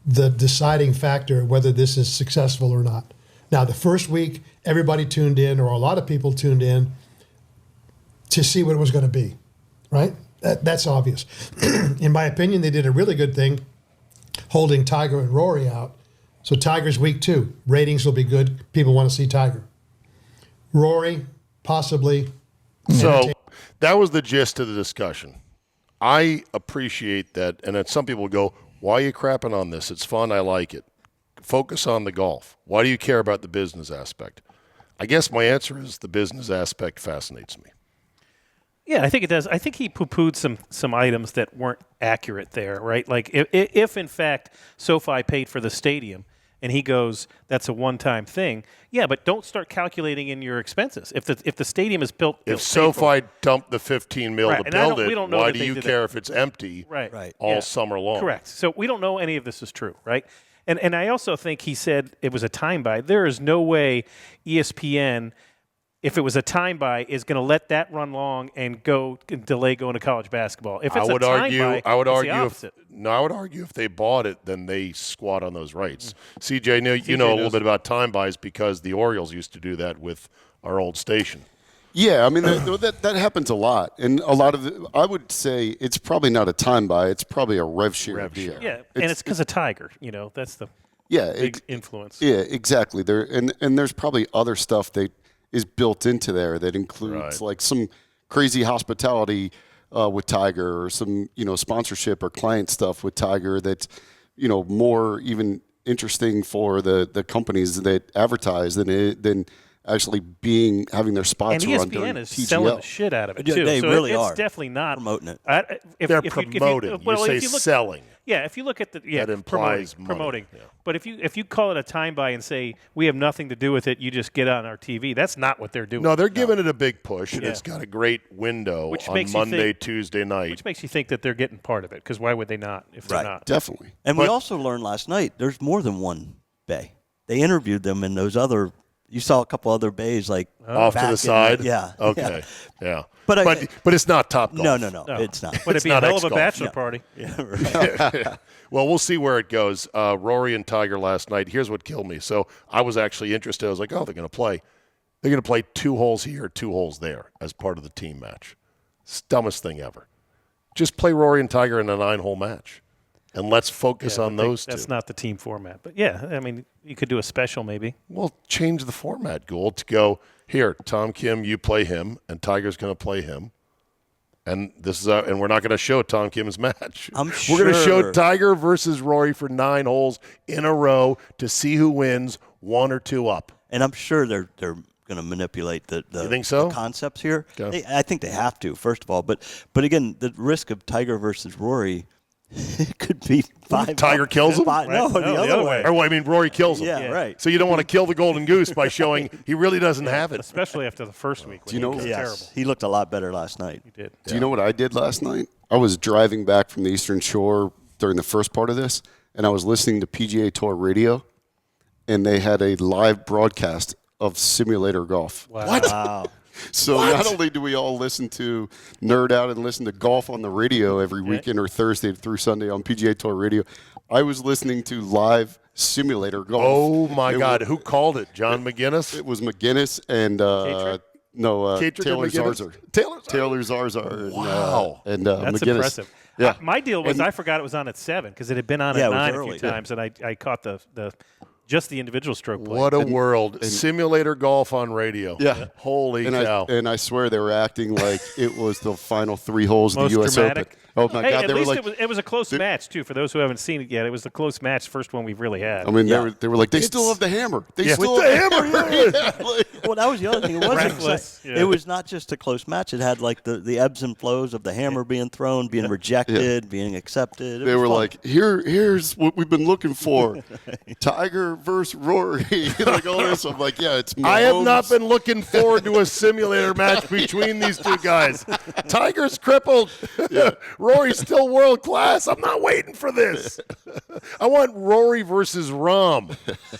the deciding factor whether this is successful or not. Now, the first week, everybody tuned in, or a lot of people tuned in to see what it was going to be, right? That's obvious. In my opinion, they did a really good thing holding Tiger and Rory out. So Tiger's week 2. Ratings will be good. People want to see Tiger. Rory, possibly. So that was the gist of the discussion. I appreciate that, and then some people go, why are you crapping on this? It's fun. I like it. Focus on the golf. Why do you care about the business aspect? I guess my answer is the business aspect fascinates me. Yeah, I think it does. I think he poo-pooed some items that weren't accurate there, right? Like if in fact SoFi paid for the stadium and he goes, that's a one-time thing. Yeah, but don't start calculating in your expenses. If the stadium is built, If SoFi dumped the $15 million Right, to and build we don't it, know why that do they you did care that. if it's empty right all summer long? Correct. So we don't know any of this is true, right? And I also think he said it was a time buy. There is no way ESPN, if it was a time buy, is going to let that run long and delay going to college basketball. If it's I would a time argue. buy, I would it's argue. the opposite. I would argue if they bought it, then they squat on those rights. CJ, you know a little bit about time buys because the Orioles used to do that with our old station. Yeah, I mean that happens a lot, and a lot of I would say it's probably not a time buy; it's probably a rev share deal. Yeah, and it's because of Tiger. That's the big influence. Yeah, exactly. And there's probably other stuff that is built into there that includes like some crazy hospitality with Tiger, or some sponsorship or client stuff with Tiger that's more even interesting for the companies that advertise than actually having their spots and run during ESPN is TGL. selling the shit out of it too. They so really it's are definitely not promoting it. They're promoting. You say selling. Yeah, if you look at that implies promoting. Yeah. But if you call it a time buy and say we have nothing to do with it, you just get on our TV. That's not what they're doing. No, they're giving it a big push, and it's got a great window on Monday, Tuesday night. Which makes you think that they're getting part of it, because why would they not if they're not? Definitely. And we also learned last night there's more than one bay. They interviewed them in those other. You saw a couple other bays like off to the side. Yeah. Okay. Yeah. But it's not Top Golf. No, it's not. But it'd be a hell of a bachelor party. Yeah, right. Well, we'll see where it goes. Rory and Tiger last night. Here's what killed me. So I was actually interested. I was like, oh, they're going to play. They're going to play 2 holes here, 2 holes there as part of the team match. It's the dumbest thing ever. Just play Rory and Tiger in a 9-hole match. And let's focus on those two. That's not the team format. But, yeah, I mean, you could do a special maybe. Well, change the format, Gould, to go, here, Tom Kim, you play him, and Tiger's going to play him. And and we're not going to show Tom Kim's match. We're going to show Tiger versus Rory for 9 holes in a row to see who wins, 1 or 2 up. And I'm sure they're going to manipulate the you think so? The concepts here. Okay. I think they have to, first of all. But again, the risk of Tiger versus Rory, it could be 5. Tiger kills him? No, the other way. Or I mean, Rory kills him. Yeah, right. So you don't want to kill the golden goose by showing he really doesn't have it. Especially after the first week. Do you know? Terrible. He looked a lot better last night. He did. Do you know what I did last night? I was driving back from the Eastern Shore during the first part of this, and I was listening to PGA Tour radio, and they had a live broadcast of simulator golf. Wow. What? Wow. So not only do we all nerd out and listen to golf on the radio every weekend or Thursday through Sunday on PGA Tour radio, I was listening to live simulator golf. Oh, my God. Who called it? John McGinnis? It was McGinnis and Taylor Zarzour. Taylor Zarzour. Wow. And That's McGinnis. Impressive. Yeah. My deal was I forgot it was on at 7 because it had been on at 9 a few times, and I caught just the individual stroke play. What a world. Simulator golf on radio. Yeah. Holy cow. And I swear they were acting like it was the final 3 holes of the U.S. dramatic. Open. Oh, my God. At They were least like, it was a close match, too. For those who haven't seen it yet, it was the close match, first one we've really had. I mean, they were like, they still have the hammer. They still have the hammer. Well, that was the other thing. It wasn't Breathless. It was not just a close match. It had like the ebbs and flows of the hammer being thrown, being rejected, being accepted. They were like, here's what we've been looking for. Tiger versus Rory. Like all this. I'm like, yeah, it's Mahomes. I have not been looking forward to a simulator match between these two guys. Tiger's crippled. Rory's still world class. I'm not waiting for this. I want Rory versus Rahm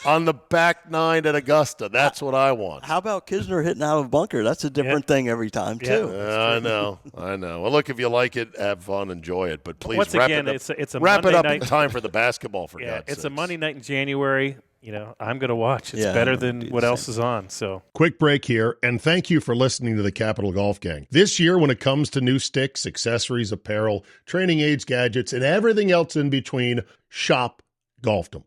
on the back 9 at Augusta. That's what I want. How about Kisner hitting out of a bunker? That's a different thing every time, too. I know. Well, look, if you like it, have fun, enjoy it. But please Once wrap again, it up. it's a wrap it Monday up night. in time for the basketball, for God's It's sakes. a Monday night in January. I'm going to watch. It's better than what else is on. So quick break here, and thank you for listening to the Capital Golf Gang. This year, when it comes to new sticks, accessories, apparel, training aids, gadgets, and everything else in between, shop Golfdom.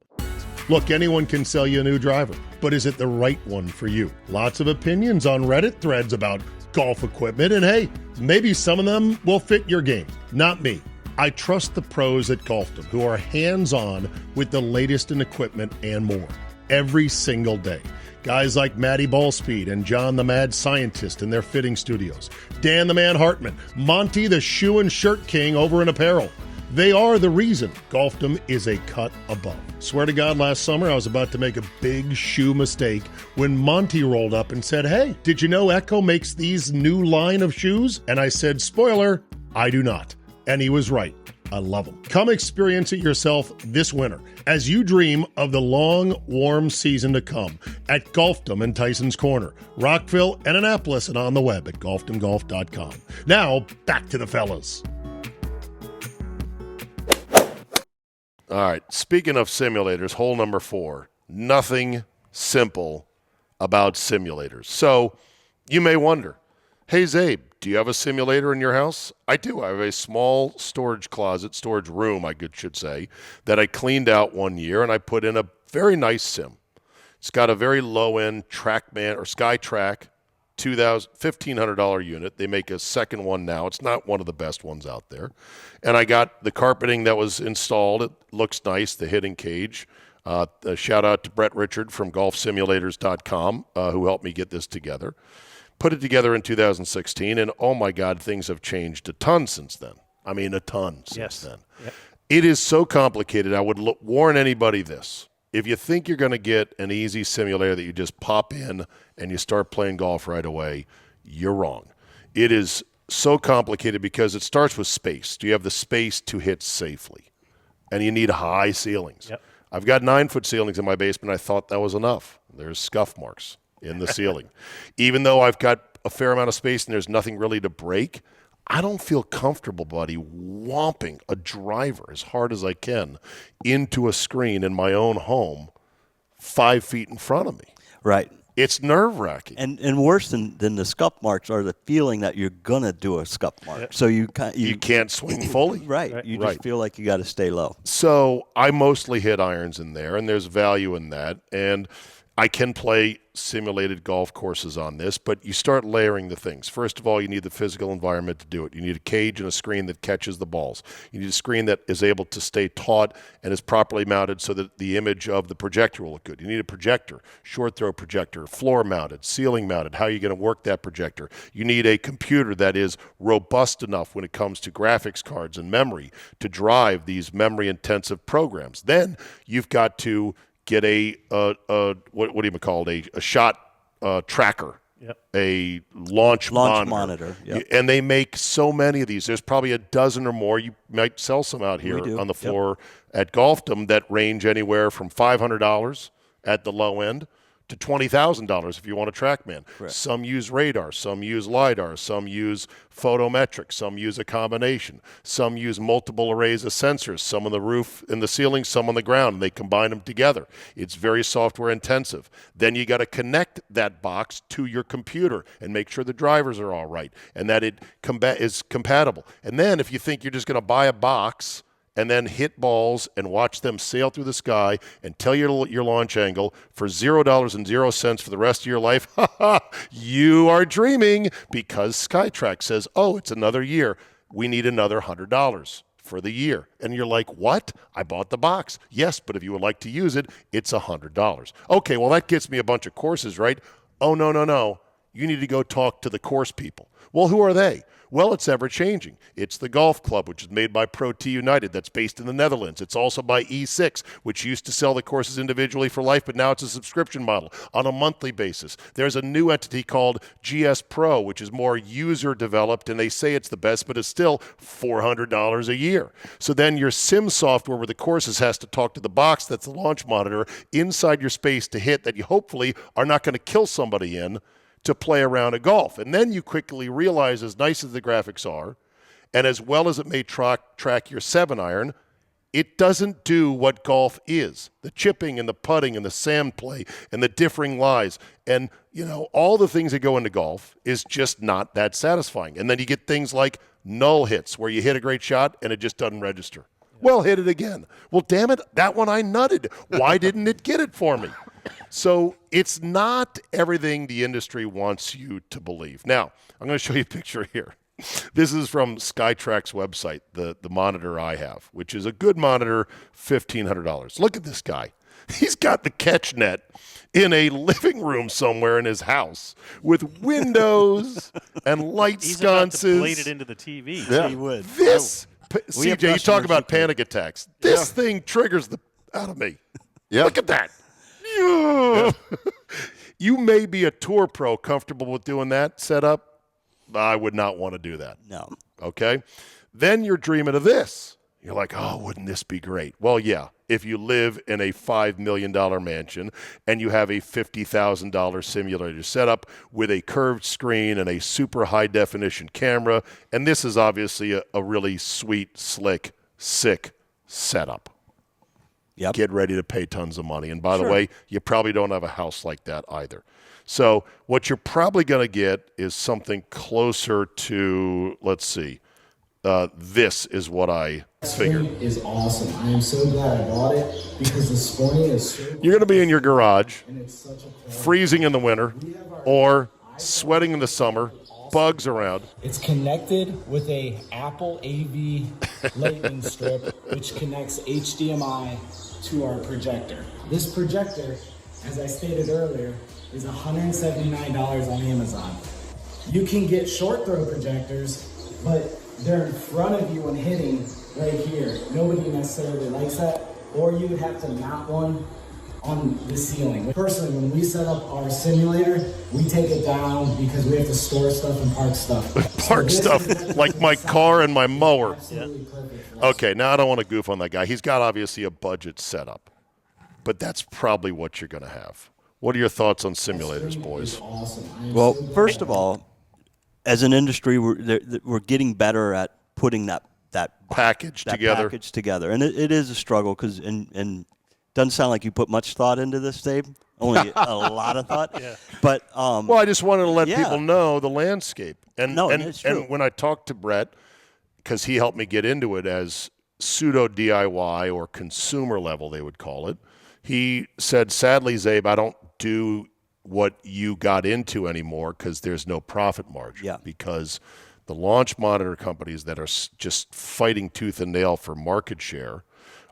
Look, anyone can sell you a new driver, but is it the right one for you? Lots of opinions on Reddit threads about golf equipment, and hey, maybe some of them will fit your game. Not me. I trust the pros at Golfdom who are hands-on with the latest in equipment and more every single day. Guys like Matty Ballspeed and John the Mad Scientist in their fitting studios. Dan the Man Hartman, Monty the Shoe and Shirt King over in apparel. They are the reason Golfdom is a cut above. Swear to God, last summer I was about to make a big shoe mistake when Monty rolled up and said, hey, did you know Echo makes these new line of shoes? And I said, spoiler, I do not. And he was right. I love them. Come experience it yourself this winter as you dream of the long, warm season to come at Golfdom in Tyson's Corner, Rockville, and Annapolis, and on the web at golfdomgolf.com. Now, back to the fellas. All right, speaking of simulators, hole number 4, nothing simple about simulators. So you may wonder, hey, Zabe, do you have a simulator in your house? I do. I have a small storage room, I should say, that I cleaned out one year, and I put in a very nice sim. It's got a very low-end TrackMan or SkyTrack $1,500 unit. They make a second one now. It's not one of the best ones out there. And I got the carpeting that was installed. It looks nice, the hitting cage. A shout out to Brett Richard from golfsimulators.com who helped me get this together. Put it together in 2016, and oh my God, things have changed a ton since then. I mean, a ton since then. Yep. It is so complicated. I would warn anybody this. If you think you're going to get an easy simulator that you just pop in and you start playing golf right away, you're wrong. It is so complicated because it starts with space. Do you have the space to hit safely? And you need high ceilings. Yep. I've got 9-foot ceilings in my basement. I thought that was enough. There's scuff marks in the ceiling. Even though I've got a fair amount of space and there's nothing really to break, I don't feel comfortable, buddy, whomping a driver as hard as I can into a screen in my own home 5 feet in front of me. Right. It's nerve-wracking. And worse than the scuff marks are the feeling that you're going to do a scuff mark. Yep. So you can't swing fully. Right. You just feel like you got to stay low. So I mostly hit irons in there, and there's value in that. And I can play simulated golf courses on this, but you start layering the things. First of all, you need the physical environment to do it. You need a cage and a screen that catches the balls. You need a screen that is able to stay taut and is properly mounted so that the image of the projector will look good. You need a projector, short throw projector, floor mounted, ceiling mounted. How are you going to work that projector? You need a computer that is robust enough when it comes to graphics cards and memory to drive these memory intensive programs. Then you've got to get a what do you call it? A shot tracker, yep. A launch monitor. Yep. And they make so many of these. There's probably a dozen or more. You might sell some out here on the floor at Golfdom that range anywhere from $500 at the low end to $20,000 if you want a TrackMan. Right. Some use radar, some use LiDAR, some use photometric, some use a combination, some use multiple arrays of sensors, some on the roof and the ceiling, some on the ground, and they combine them together. It's very software intensive. Then you got to connect that box to your computer and make sure the drivers are all right and that it is compatible. And then if you think you're just going to buy a box and then hit balls and watch them sail through the sky and tell your launch angle for $0.00 for the rest of your life, you are dreaming, because SkyTrack says, oh, it's another year. We need another $100 for the year. And you're like, what? I bought the box. Yes, but if you would like to use it, it's $100. Okay, well, that gets me a bunch of courses, right? Oh, no. You need to go talk to the course people. Well, who are they? Well, it's ever-changing. It's the Golf Club, which is made by Pro T United, that's based in the Netherlands. It's also by E6, which used to sell the courses individually for life, but now it's a subscription model on a monthly basis. There's a new entity called GS Pro, which is more user-developed, and they say it's the best, but it's still $400 a year. So then your sim software where the courses has to talk to the box that's the launch monitor inside your space to hit that you hopefully are not going to kill somebody in to play around a golf. And then you quickly realize, as nice as the graphics are, and as well as it may track your 7-iron, it doesn't do what golf is. The chipping and the putting and the sand play and the differing lies and, all the things that go into golf is just not that satisfying. And then you get things like null hits where you hit a great shot and it just doesn't register. Well, hit it again. Well, damn it, that one I nutted. Why didn't it get it for me? So it's not everything the industry wants you to believe. Now, I'm going to show you a picture here. This is from SkyTrack's website, the monitor I have, which is a good monitor, $1,500. Look at this guy. He's got the catch net in a living room somewhere in his house with windows and light sconces. He's about to blade it into the TV. Yeah. He would. This, CJ, you talk about panic attacks. This thing triggers the out of me. Yeah. Look at that. Yeah. You may be a tour pro comfortable with doing that setup. I would not want to do that. No. Okay? Then you're dreaming of this. You're like, oh, wouldn't this be great? Well, yeah. If you live in a $5 million mansion and you have a $50,000 simulator setup with a curved screen and a super high-definition camera, and this is obviously a really sweet, slick, sick setup. Yep. Get ready to pay tons of money. And by the way, you probably don't have a house like that either. So what you're probably going to get is something closer to, let's see, this is what I figured. Is awesome. I am so glad I bought it because the Sporting is so You're going to be in your garage, freezing in the winter, or sweating in the summer, bugs around. It's connected with a Apple AV lightning strip, which connects HDMI to our projector. This projector, as I stated earlier, is $179 on Amazon. You can get short throw projectors, but they're in front of you and hitting right here. Nobody necessarily likes that, or you would have to mount one on the ceiling. Personally, when we set up our simulator, we take it down because we have to store stuff and park stuff. Park stuff, like my car and my mower. Okay, now I don't want to goof on that guy. He's got obviously a budget set up, but that's probably what you're going to have. What are your thoughts on simulators, boys? Well, first of all, as an industry, we're getting better at putting that package together, and it is a struggle because and doesn't sound like you put much thought into this, Dave. Only a lot of thought. Yeah. But well, I just wanted to let people know the landscape, and when I talked to Brett, because he helped me get into it as pseudo DIY or consumer level, they would call it. He said, sadly, Zabe, I don't do what you got into anymore because there's no profit margin. Yeah. Because the launch monitor companies that are just fighting tooth and nail for market share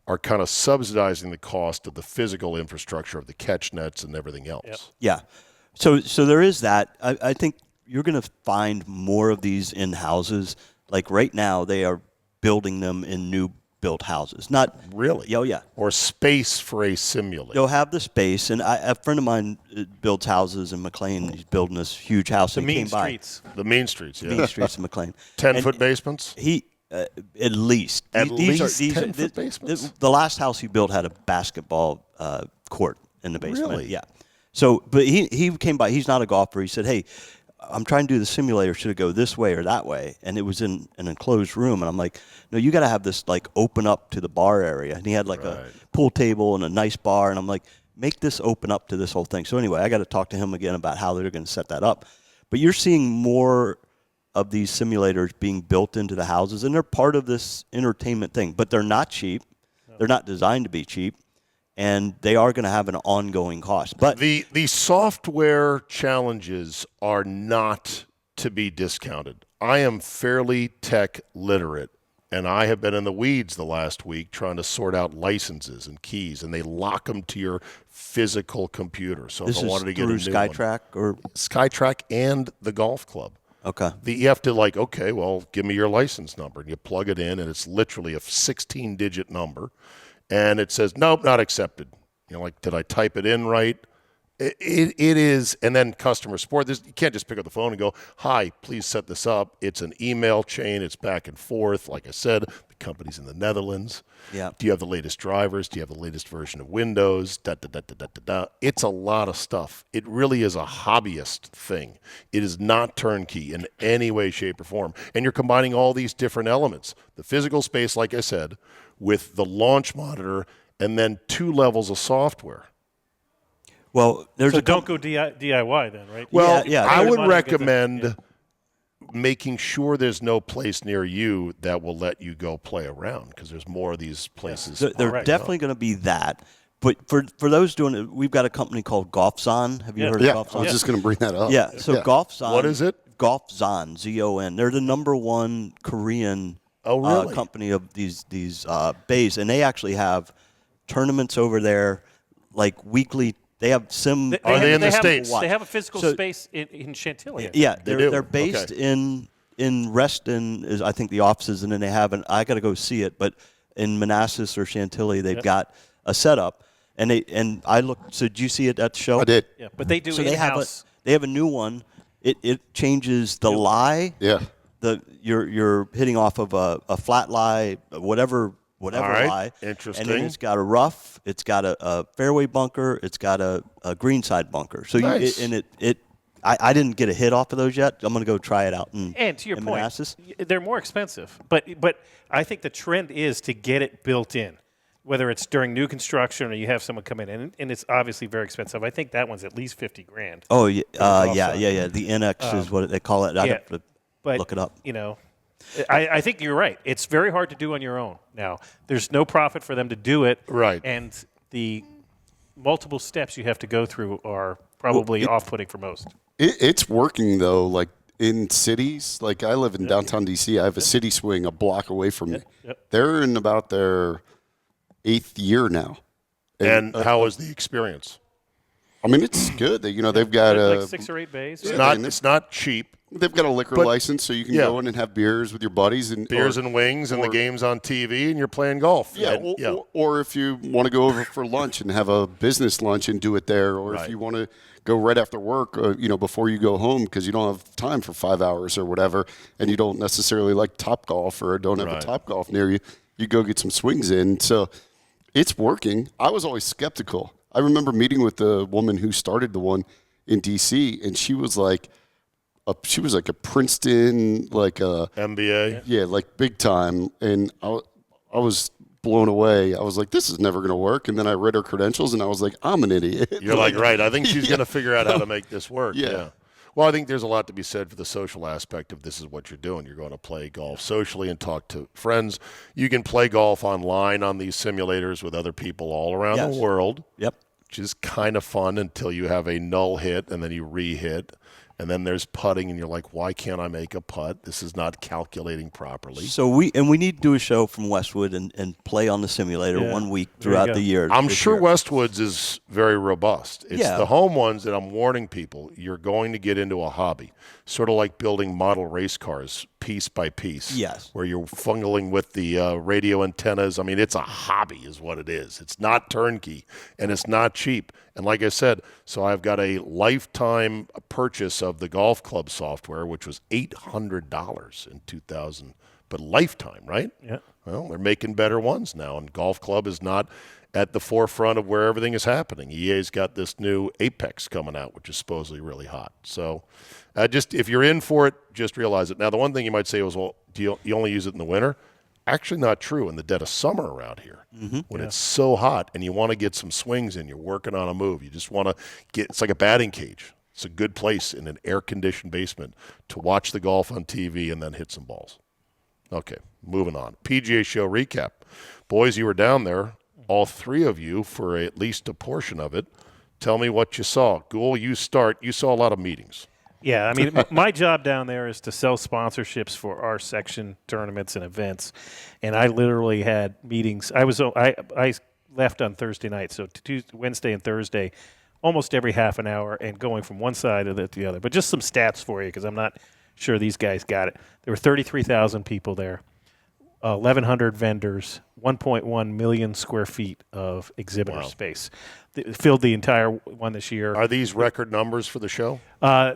are kind of subsidizing the cost of the physical infrastructure of the catch nets and everything else. Yep. Yeah. So there is that. I think you're going to find more of these in houses. Like right now, they are building them in new built houses. Not really. Oh, yeah. Or space for a simulator. You'll have the space, and a friend of mine builds houses in McLean. He's building this huge house. The mean streets. The mean streets, yeah. Mean streets in McLean. 10-foot basements? At least. At least 10-foot basements? The last house he built had a basketball court in the basement. Really? Yeah. So, but he came by. He's not a golfer. He said, hey, I'm trying to do the simulator. Should it go this way or that way? And it was in an enclosed room. And I'm like, no, you got to have this like open up to the bar area. And he had like a pool table and a nice bar. And I'm like, make this open up to this whole thing. So anyway, I got to talk to him again about how they're going to set that up. But you're seeing more of these simulators being built into the houses, and they're part of this entertainment thing. But they're not cheap. No. They're not designed to be cheap. And they are going to have an ongoing cost. But the software challenges are not to be discounted. I am fairly tech literate, and I have been in the weeds the last week trying to sort out licenses and keys, and they lock them to your physical computer. So this if I wanted to get a new SkyTrack or SkyTrack and the golf club. Okay. You have to okay, well, give me your license number, and you plug it in, and it's literally a 16-digit number. And it says, nope, not accepted. Did I type it in right? It is, and then customer support. You can't just pick up the phone and go, hi, please set this up. It's an email chain. It's back and forth. Like I said, the company's in the Netherlands. Yeah. Do you have the latest drivers? Do you have the latest version of Windows? It's a lot of stuff. It really is a hobbyist thing. It is not turnkey in any way, shape, or form. And you're combining all these different elements. The physical space, like I said, with the launch monitor, and then 2 levels of software. Well, don't go DIY then, right? Well, yeah. I would recommend making sure there's no place near you that will let you go play around, because there's more of these places. They're definitely going to be that. But for those doing it, we've got a company called GolfZon. Have you heard of GolfZon? I was just going to bring that up. Yeah. So GolfZon. What is it? GolfZon, ZON. They're the #1 Korean company of these bays, and they actually have tournaments over there, like weekly. They have Are they in the States? They have a physical space in Chantilly. Yeah, they're based in Reston, is I think the offices, and then they have I got to go see it, but in Manassas or Chantilly, they've got a setup, and I looked. So did you see it at the show? I did. Yeah, but they do. So in-house. they have a new one. It changes the lie. Yeah. You're hitting off of a flat lie, whatever whatever All right. lie. Interesting. And then it's got a rough, it's got a fairway bunker, it's got a greenside bunker. So Nice. I didn't get a hit off of those yet. I'm going to go try it out. And to your point, Manassas. they're more expensive. But I think the trend is to get it built in, whether it's during new construction or you have someone come in, and it's obviously very expensive. I think that one's at least $50,000. Oh yeah, yeah. The NX is what they call it. I'd have to look it up. You know, I think you're right. It's very hard to do on your own. Now, there's no profit for them to do it. Right. And the multiple steps you have to go through are probably off-putting for most. It's working though. Like in cities, like I live in downtown DC. I have a city swing a block away from me. Yep. They're in about their 8th year now. And how was the experience? I mean, it's good. They've got like 6 or 8 bays. It's not cheap. They've got a liquor license, so you can go in and have beers with your buddies and and wings, and the game's on TV, and you're playing golf. Yeah, or if you want to go over for lunch and have a business lunch and do it there, or if you want to go right after work, before you go home because you don't have time for 5 hours or whatever, and you don't necessarily like Topgolf or don't have a Topgolf near you, you go get some swings in. So it's working. I was always skeptical. I remember meeting with the woman who started the one in DC, and she was like a Princeton, like a MBA, like big time. And I was blown away. I was like, this is never going to work. And then I read her credentials, and I was like, I'm an idiot. You're like, right. I think she's going to figure out how to make this work. Yeah. Well, I think there's a lot to be said for the social aspect of this is what you're doing. You're going to play golf socially and talk to friends. You can play golf online on these simulators with other people all around the world. Yep. Which is kind of fun until you have a null hit and then you re-hit. And then there's putting, and you're like, why can't I make a putt? This is not calculating properly. So we need to do a show from Westwood and play on the simulator 1 week throughout the year. I'm sure Westwood's is very robust. It's the home ones that I'm warning people, you're going to get into a hobby, sort of like building model race cars piece by piece. Yes. Where you're fungling with the radio antennas. I mean, it's a hobby is what it is. It's not turnkey, and it's not cheap. And like I said, so I've got a lifetime purchase of the golf club software, which was $800 in 2000, but lifetime, right? Yeah. Well, they're making better ones now, and golf club is not at the forefront of where everything is happening. EA's got this new Apex coming out, which is supposedly really hot. So just if you're in for it, just realize it. Now, the one thing you might say was, well, do you only use it in the winter? Actually not true in the dead of summer around here when it's so hot and you want to get some swings in. You're working on a move. You just want to get – it's like a batting cage. It's a good place in an air-conditioned basement to watch the golf on TV and then hit some balls. Okay, moving on. PGA Show recap. Boys, you were down there, all three of you, for at least a portion of it. Tell me what you saw. Ghoul, you start. You saw a lot of meetings. Yeah, I mean, my job down there is to sell sponsorships for our section tournaments and events, and I literally had meetings. I left on Thursday night, so Tuesday, Wednesday, and Thursday, almost every half an hour, and going from one side to the other. But just some stats for you, because I'm not sure these guys got it. There were 33,000 people there, 1,100 vendors, 1.1 million square feet of exhibitor space. Filled the entire one this year. Are these record numbers for the show?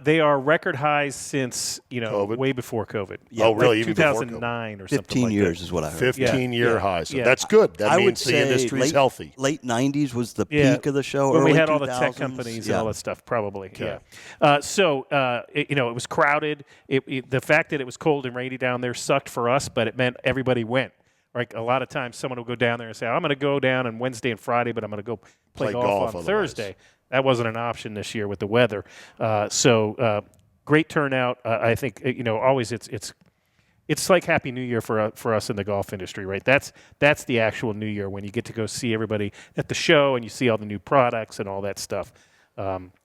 They are record highs since, COVID? way before COVID. Yeah, oh, really? Like 2009 or something like that. 15 years is what I heard. 15-year high. So that's good. That means the industry's healthy. Late 90s was the peak of the show. When we had 2000s. all the tech companies and all that stuff, probably. Okay. Yeah. It was crowded. The fact that it was cold and rainy down there sucked for us, but it meant everybody went. Right, a lot of times someone will go down there and say, I'm going to go down on Wednesday and Friday, but I'm going to go play golf on Thursday. That wasn't an option this year with the weather. Great turnout. I think, always it's like Happy New Year for us in the golf industry, right? That's the actual New Year when you get to go see everybody at the show and you see all the new products and all that stuff.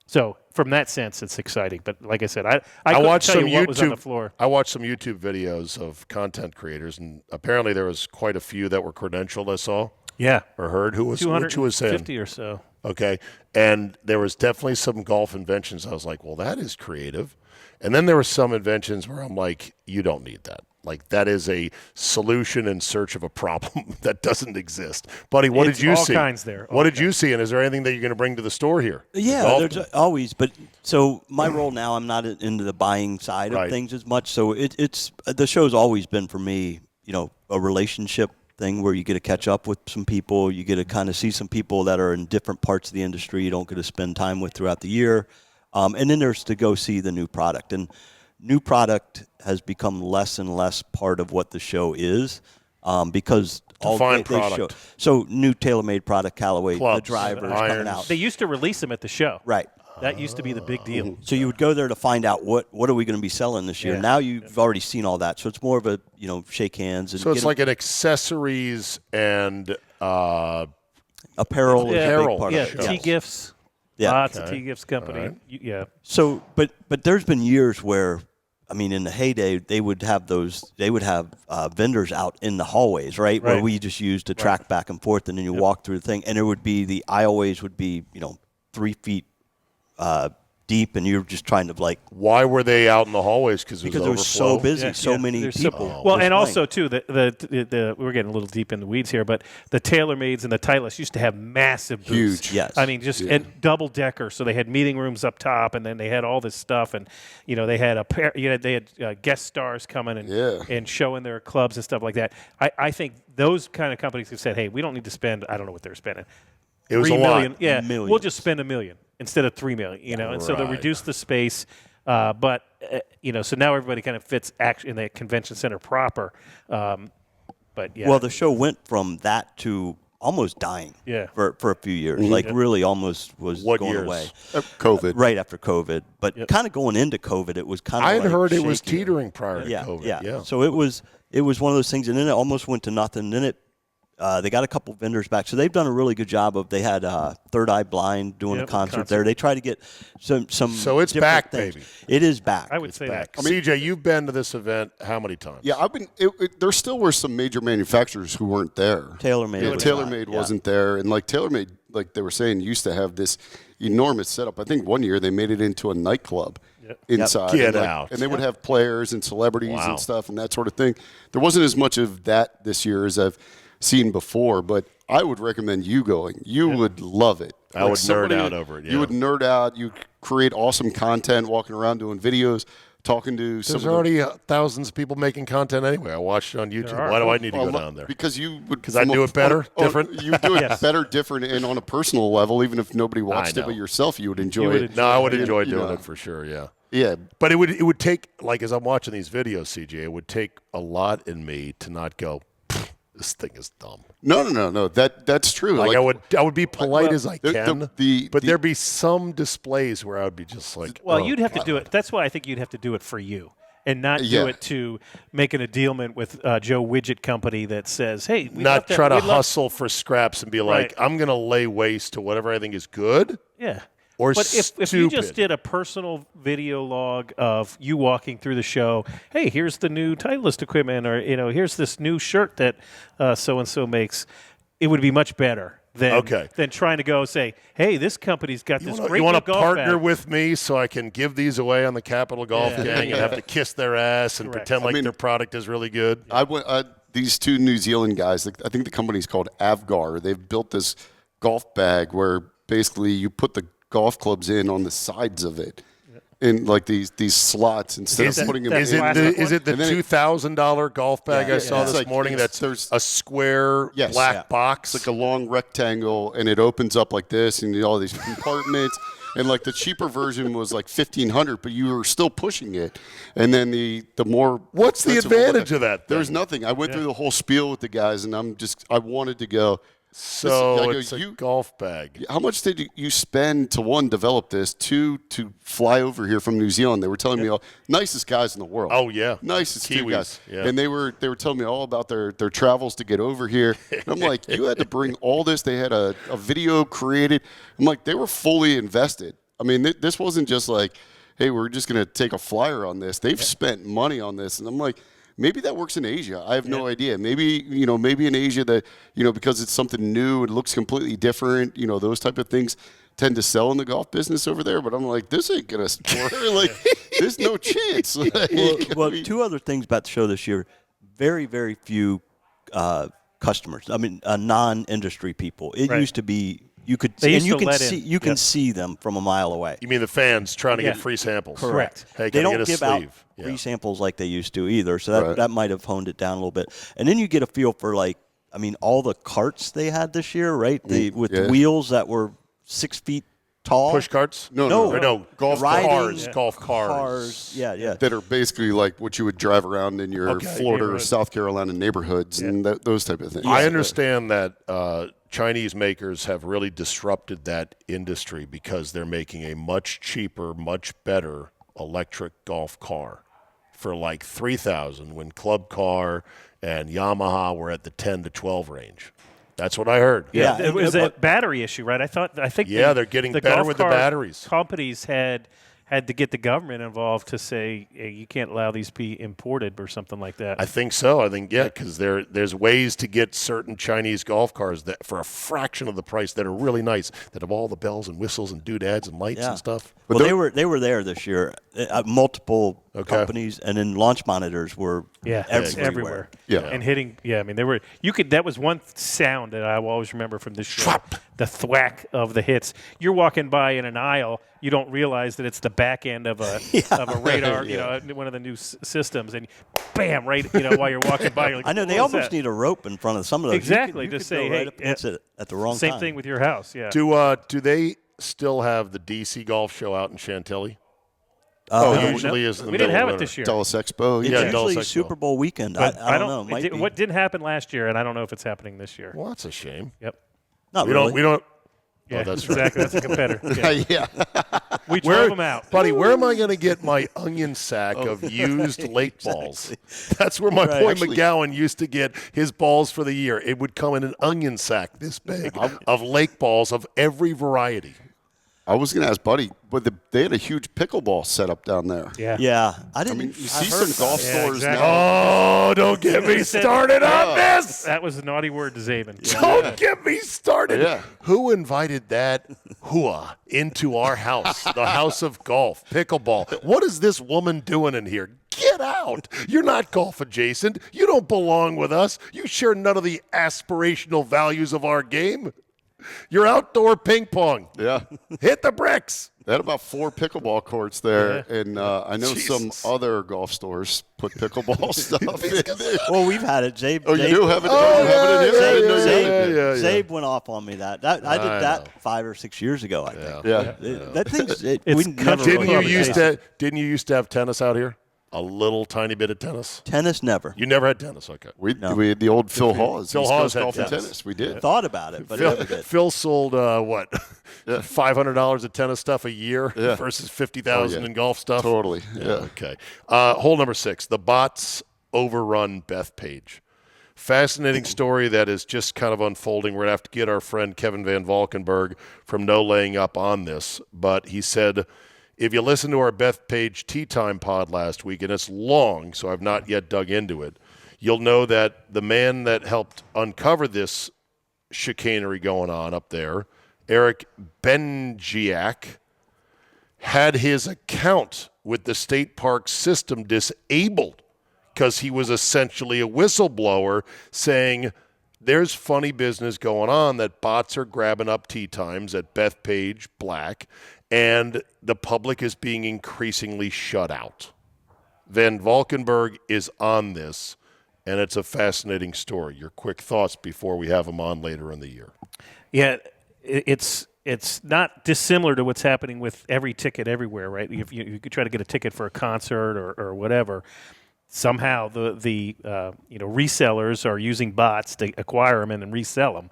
So from that sense, it's exciting. But like I said, I watched some what was on the floor. I watched some YouTube videos of content creators, and apparently there was quite a few that were credentialed. I saw. Yeah. Or heard who was 250 or so. Okay, and there was definitely some golf inventions. I was like, well, that is creative. And then there were some inventions where I'm like, you don't need that. Like, that is a solution in search of a problem that doesn't exist. Buddy, what did you see? All kinds there. What did you see? And is there anything that you're going to bring to the store here? Yeah, there's always. But so my role now, I'm not into the buying side of things as much. So it's the show's always been for me, a relationship thing where you get to catch up with some people. You get to kind of see some people that are in different parts of the industry you don't get to spend time with throughout the year. And then there's to go see the new product. And new product has become less and less part of what the show is because Define they product. show. So new TaylorMade product, Callaway, Clubs, the drivers irons. coming out. They used to release them at the show. Right. That used to be the big deal. So you would go there to find out what are we going to be selling this year. Yeah. Now you've already seen all that, so it's more of a shake hands and So it's like an accessories and apparel. Yeah, is a big part yeah, of it. T Gifts. Yeah. Lots of T Gifts company. All right. Yeah. So, but there's been years where, I mean, in the heyday, they would have vendors out in the hallways, right? Where Right. we just used to track back and forth, and then you walk through the thing, and there would be the aisleways would be 3 feet deep, and you're just trying to Why were they out in the hallways? Because they were so busy, so many There's people. well, just and also playing. too, the we're getting a little deep in the weeds here, but the TaylorMades and the Titleist used to have massive booths. Huge, yes. I mean, just and double decker. So they had meeting rooms up top, and then they had all this stuff, and they had they had guest stars coming and showing their clubs and stuff like that. I think those kind of companies have said, hey, we don't need to spend. I don't know what they're spending. It was $3 a lot. million. Yeah, Millions. we'll just spend $1 million instead of $3 million. And so they Right. reduce the space. But so now everybody kind of fits in the convention center proper. But yeah, Well, the show went from that to almost dying. Yeah. For a few years, really almost was What going years? away. COVID. Right after COVID, but kind of going into COVID, it was kind of. I had like heard it was shaky. teetering prior to Yeah, COVID. yeah. So it was one of those things, and then it almost went to nothing. Then they got a couple vendors back, so they've done a really good job of. They had Third Eye Blind doing a concert there. They try to get some. So it's different back, things. baby. It is back. I would say Back. that. CJ, you've been to this event how many times? Yeah, I've been. There still were some major manufacturers who weren't there. TaylorMade. was TaylorMade not, wasn't there, and TaylorMade, like they were saying, used to have this enormous setup. I think one year they made it into a nightclub inside. Get and out. And they would have players and celebrities Wow. and stuff and that sort of thing. There wasn't as much of that this year as I've seen before, but I would recommend you going. You would love it. I would nerd out over it, yeah. You would nerd out. You create awesome content, walking around doing videos, talking to some. There's already thousands of people making content anyway. I watched it on YouTube. Why do I need to go down there? Because you would. Because I do it better, different? You do it better, different, and on a personal level. Even if nobody watched it know. but yourself, you would enjoy it. No, I would enjoy You doing know. it for sure, yeah. Yeah, But it would take, as I'm watching these videos, CJ, it would take a lot in me to not go, this thing is dumb. No. That's true. I would be polite as I the- can, the- there'd be some displays where I would be just like, Well, oh, you'd have to do it. That's why I think you'd have to do it for you. And not do it to make an dealment with Joe Widget Company that says, "Hey, not try to hustle for scraps and be like, I'm going to lay waste to whatever I think is good." Yeah. Or but if you just stupid. did a personal video log of you walking through the show, hey, here's the new Titleist equipment, or here's this new shirt that so and so makes, it would be much better than trying to go say, hey, this company's got this great You want to golf partner bag. with me so I can give these away on the Capital Golf Gang and have to kiss their ass and Correct. pretend like their product is really good? I went. These two New Zealand guys. I think the company's called Avgar. They've built this golf bag where basically you put the golf clubs in on the sides of it, in like these slots instead of putting them in. Is it the $2,000 golf bag I saw It's this like- morning? there's That's a square black box. It's like a long rectangle, and it opens up like this, and all these compartments. And like the cheaper version was like $1,500, but you were still pushing it. And then the more What's the expensive one, advantage of that thing? There's nothing. I went through the whole spiel with the guys, and I wanted to go. So This- I go, it's a golf bag. How much did you spend to, one, develop this, two, to fly over here from New Zealand? They were telling me all nicest guys in the world. Oh, yeah. Nicest two Kiwis, guys. yeah. And they were telling me all about their travels to get over here. And I'm like, you had to bring all this. They had a video created. I'm like, they were fully invested. I mean, this wasn't just like, hey, we're just going to take a flyer on this. They've spent money on this. And I'm like, maybe that works in Asia. I have no idea. Maybe in Asia that, because it's something new, it looks completely different, those type of things tend to sell in the golf business over there. But I'm like, this ain't going to score. Like, there's no chance. Like, well, two other things about the show this year. Very, very few customers. I mean, non-industry people. It used to be you could They and used you to can let see in. you can see them from a mile away. You mean the fans trying to get free samples? Correct. Hey, They can I don't get a give sleeve? out free samples like they used to either. So that might have honed it down a little bit. And then you get a feel for like I mean, all the carts they had this year, right? With the wheels that were 6 feet tall. Push carts? No. Golf Riding cars. Golf cars. Yeah. That are basically like what you would drive around in your Florida or South Carolina neighborhoods and those type of things. I understand that Chinese makers have really disrupted that industry because they're making a much cheaper, much better electric golf car for like $3,000 when Club Car and Yamaha were at the 10 to 12 range. That's what I heard. Yeah, it was a battery issue, right? I think. Yeah, they're getting better with the batteries. Companies had to get the government involved to say, hey, you can't allow these to be imported or something like that. I think so. I think, because there's ways to get certain Chinese golf cars that for a fraction of the price that are really nice, that have all the bells and whistles and doodads and lights and stuff. Well, they were there this year, multiple companies, and then launch monitors were everywhere. Yeah, and hitting. Yeah, I mean, they were. You could. That was one sound that I will always remember from this show. The thwack of the hits. You're walking by in an aisle, you don't realize that it's the back end of a radar. You know, one of the new systems, and bam, right. You know, while you're walking by, you're like, I know they almost need a rope in front of some of those. Exactly, you just could say, go hey, right up against it at the wrong same time. thing with your house. Yeah. Do they still have the DC golf show out in Chantilly? Usually is. We didn't have it this year. Dulles Expo. It's Dulles usually Expo. Super Bowl weekend. But I don't know. What didn't happen last year, and I don't know if it's happening this year. Well, that's a shame. Yep. Not We really. don't. Yeah, that's exactly. right. That's a competitor. Yeah. We drove them out. Buddy, where am I going to get my onion sack of used lake balls? That's where my boy Actually, McGowan used to get his balls for the year. It would come in an onion sack this big of lake balls of every variety. I was going to ask Buddy, but they had a huge pickleball setup down there. Yeah. I didn't. You see some golf stores exactly. Oh, don't get me started on this. That was a naughty word to Zabin. Don't get me started. Yeah. Who invited that hua into our house, the house of golf, pickleball? What is this woman doing in here? Get out. You're not golf adjacent. You don't belong with us. You share none of the aspirational values of our game. You're outdoor ping pong. Yeah. Hit the bricks. They had about 4 pickleball courts there, and I know Jesus. some other golf stores put pickleball stuff in there. Well, we've had it. Zabe. Oh, you Zabe- do have it? Oh, you have it in yeah, here? Zabe, yeah. Zabe went off on me that. I did that 5 or 6 years ago, I think. Yeah. That thing's. It's We never country really club Didn't you used to have tennis out here? A little tiny bit of tennis? tennis never. You never had tennis, okay. We had the old Phil Hawes. Phil East Hawes Coast had Golf and tennis. Tennis. We did. Thought about it, but never did. Phil sold what? $500 of tennis stuff a year versus $50,000 in golf stuff. Totally. Yeah. Okay. Hole number 6. The bots overrun Bethpage. Fascinating story that is just kind of unfolding. We're going to have to get our friend Kevin Van Valkenburg from No Laying Up on this. But he said, if you listen to our Bethpage Tea Time pod last week, and it's long, so I've not yet dug into it, you'll know that the man that helped uncover this chicanery going on up there, Eric Benjiak, had his account with the state park system disabled because he was essentially a whistleblower saying there's funny business going on that bots are grabbing up tea times at Bethpage Black, and the public is being increasingly shut out. Van Valkenburg is on this, and it's a fascinating story. Your quick thoughts before we have him on later in the year. Yeah, it's not dissimilar to what's happening with every ticket everywhere, right? If you could try to get a ticket for a concert or whatever, somehow the resellers are using bots to acquire them and then resell them.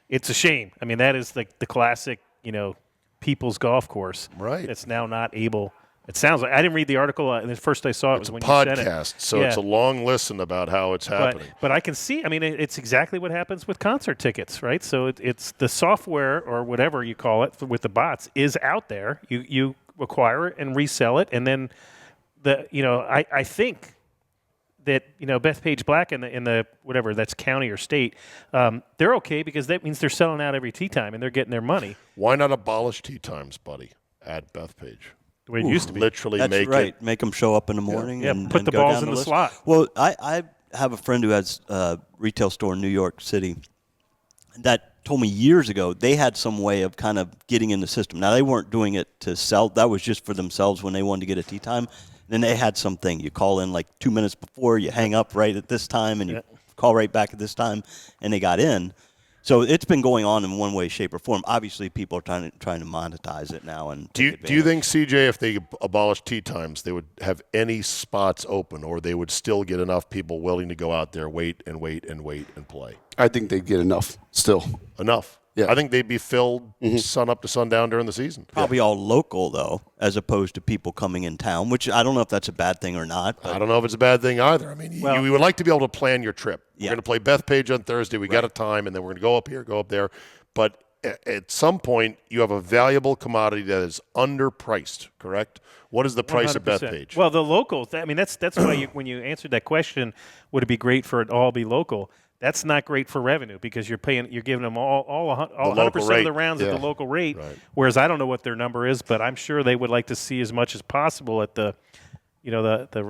It's a shame. I mean, that is the classic, people's golf course. Right. It's now not able. It sounds like I didn't read the article. And the first I saw it was when you said it. Podcast, so it's a long listen about how it's happening. But I can see. I mean, it's exactly what happens with concert tickets, right? So it's the software or whatever you call it with the bots is out there. You acquire it and resell it, and then I think that Bethpage Black in the whatever that's county or state, they're okay because that means they're selling out every tea time and they're getting their money. Why not abolish tea times, buddy, at Bethpage? The way it used to be. Literally That's right. Make them show up in the morning. Yeah, and put and the go balls down in the list. slot. Well, I have a friend who has a retail store in New York City that told me years ago they had some way of kind of getting in the system. Now, they weren't doing it to sell. That was just for themselves when they wanted to get a tea time. Then they had something. You call in like 2 minutes before, you hang up right at this time, and you call right back at this time, and they got in. So it's been going on in one way, shape, or form. Obviously, people are trying to monetize it now. And do you think, CJ, if they abolish tee times, they would have any spots open, or they would still get enough people willing to go out there, wait and play? I think they'd get enough still. Enough. Yeah. I think they'd be filled sun up to sundown during the season. Probably all local, though, as opposed to people coming in town, which I don't know if that's a bad thing or not. I don't know if it's a bad thing either. I mean, you would like to be able to plan your trip. We're going to play Bethpage on Thursday. We got a time, and then we're going to go up here, go up there. But at some point, you have a valuable commodity that is underpriced, correct? What is the price 100%. Of Bethpage? Well, the locals, I mean, that's why when you answered that question, would it be great for it all be local? That's not great for revenue because you're giving them all 100% of the rounds at the local rate. Right. Whereas I don't know what their number is, but I'm sure they would like to see as much as possible at the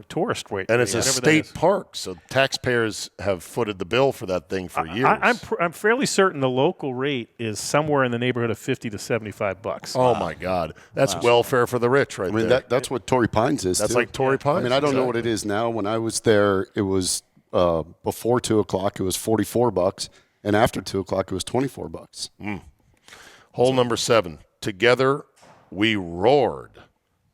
tourist rate. And it's a state park, so taxpayers have footed the bill for that thing for years. I'm fairly certain the local rate is somewhere in the neighborhood of $50 to $75. Oh my God, that's welfare for the rich, right? I mean, that's what Torrey Pines is. That's like Torrey Pines. I mean, I don't know what it is now. When I was there, it was before 2 o'clock. It was $44, and after 2 o'clock, it was $24. Hole number 7. Together we roared.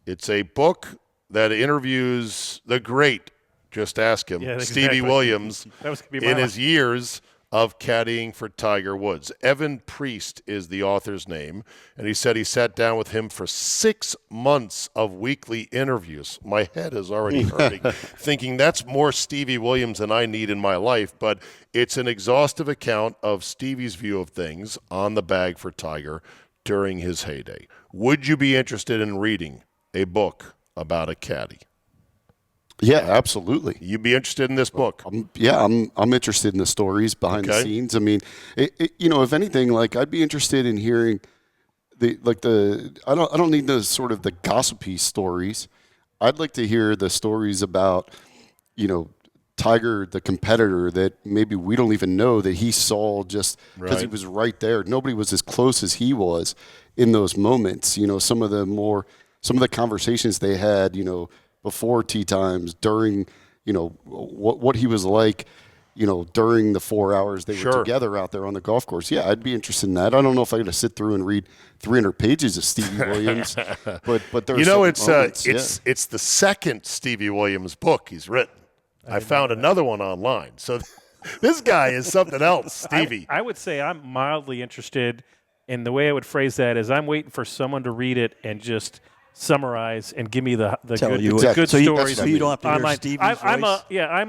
It's a book that interviews the great, just ask him, Stevie Williams, in his years of caddying for Tiger Woods. Evan Priest is the author's name, and he said he sat down with him for 6 months of weekly interviews. My head is already hurting, thinking that's more Stevie Williams than I need in my life, but it's an exhaustive account of Stevie's view of things on the bag for Tiger during his heyday. Would you be interested in reading a book about a caddy? Yeah, absolutely. You'd be interested in this book? I'm interested in the stories behind the scenes. I mean, if anything, like I'd be interested in hearing I don't need the sort of the gossipy stories. I'd like to hear the stories about, Tiger, the competitor that maybe we don't even know that he saw just because he was right there. Nobody was as close as he was in those moments. Some of the conversations they had, before tee times, during, what he was like, during the 4 hours they were together out there on the golf course. Yeah, I'd be interested in that. I don't know if I'm going to sit through and read 300 pages of Stevie Williams, but there's it's the second Stevie Williams book he's written. I found another one online. So this guy is something else, Stevie. I would say I'm mildly interested, and the way I would phrase that is I'm waiting for someone to read it and just summarize and give me the good stories. So you don't have to hear Stevie's voice?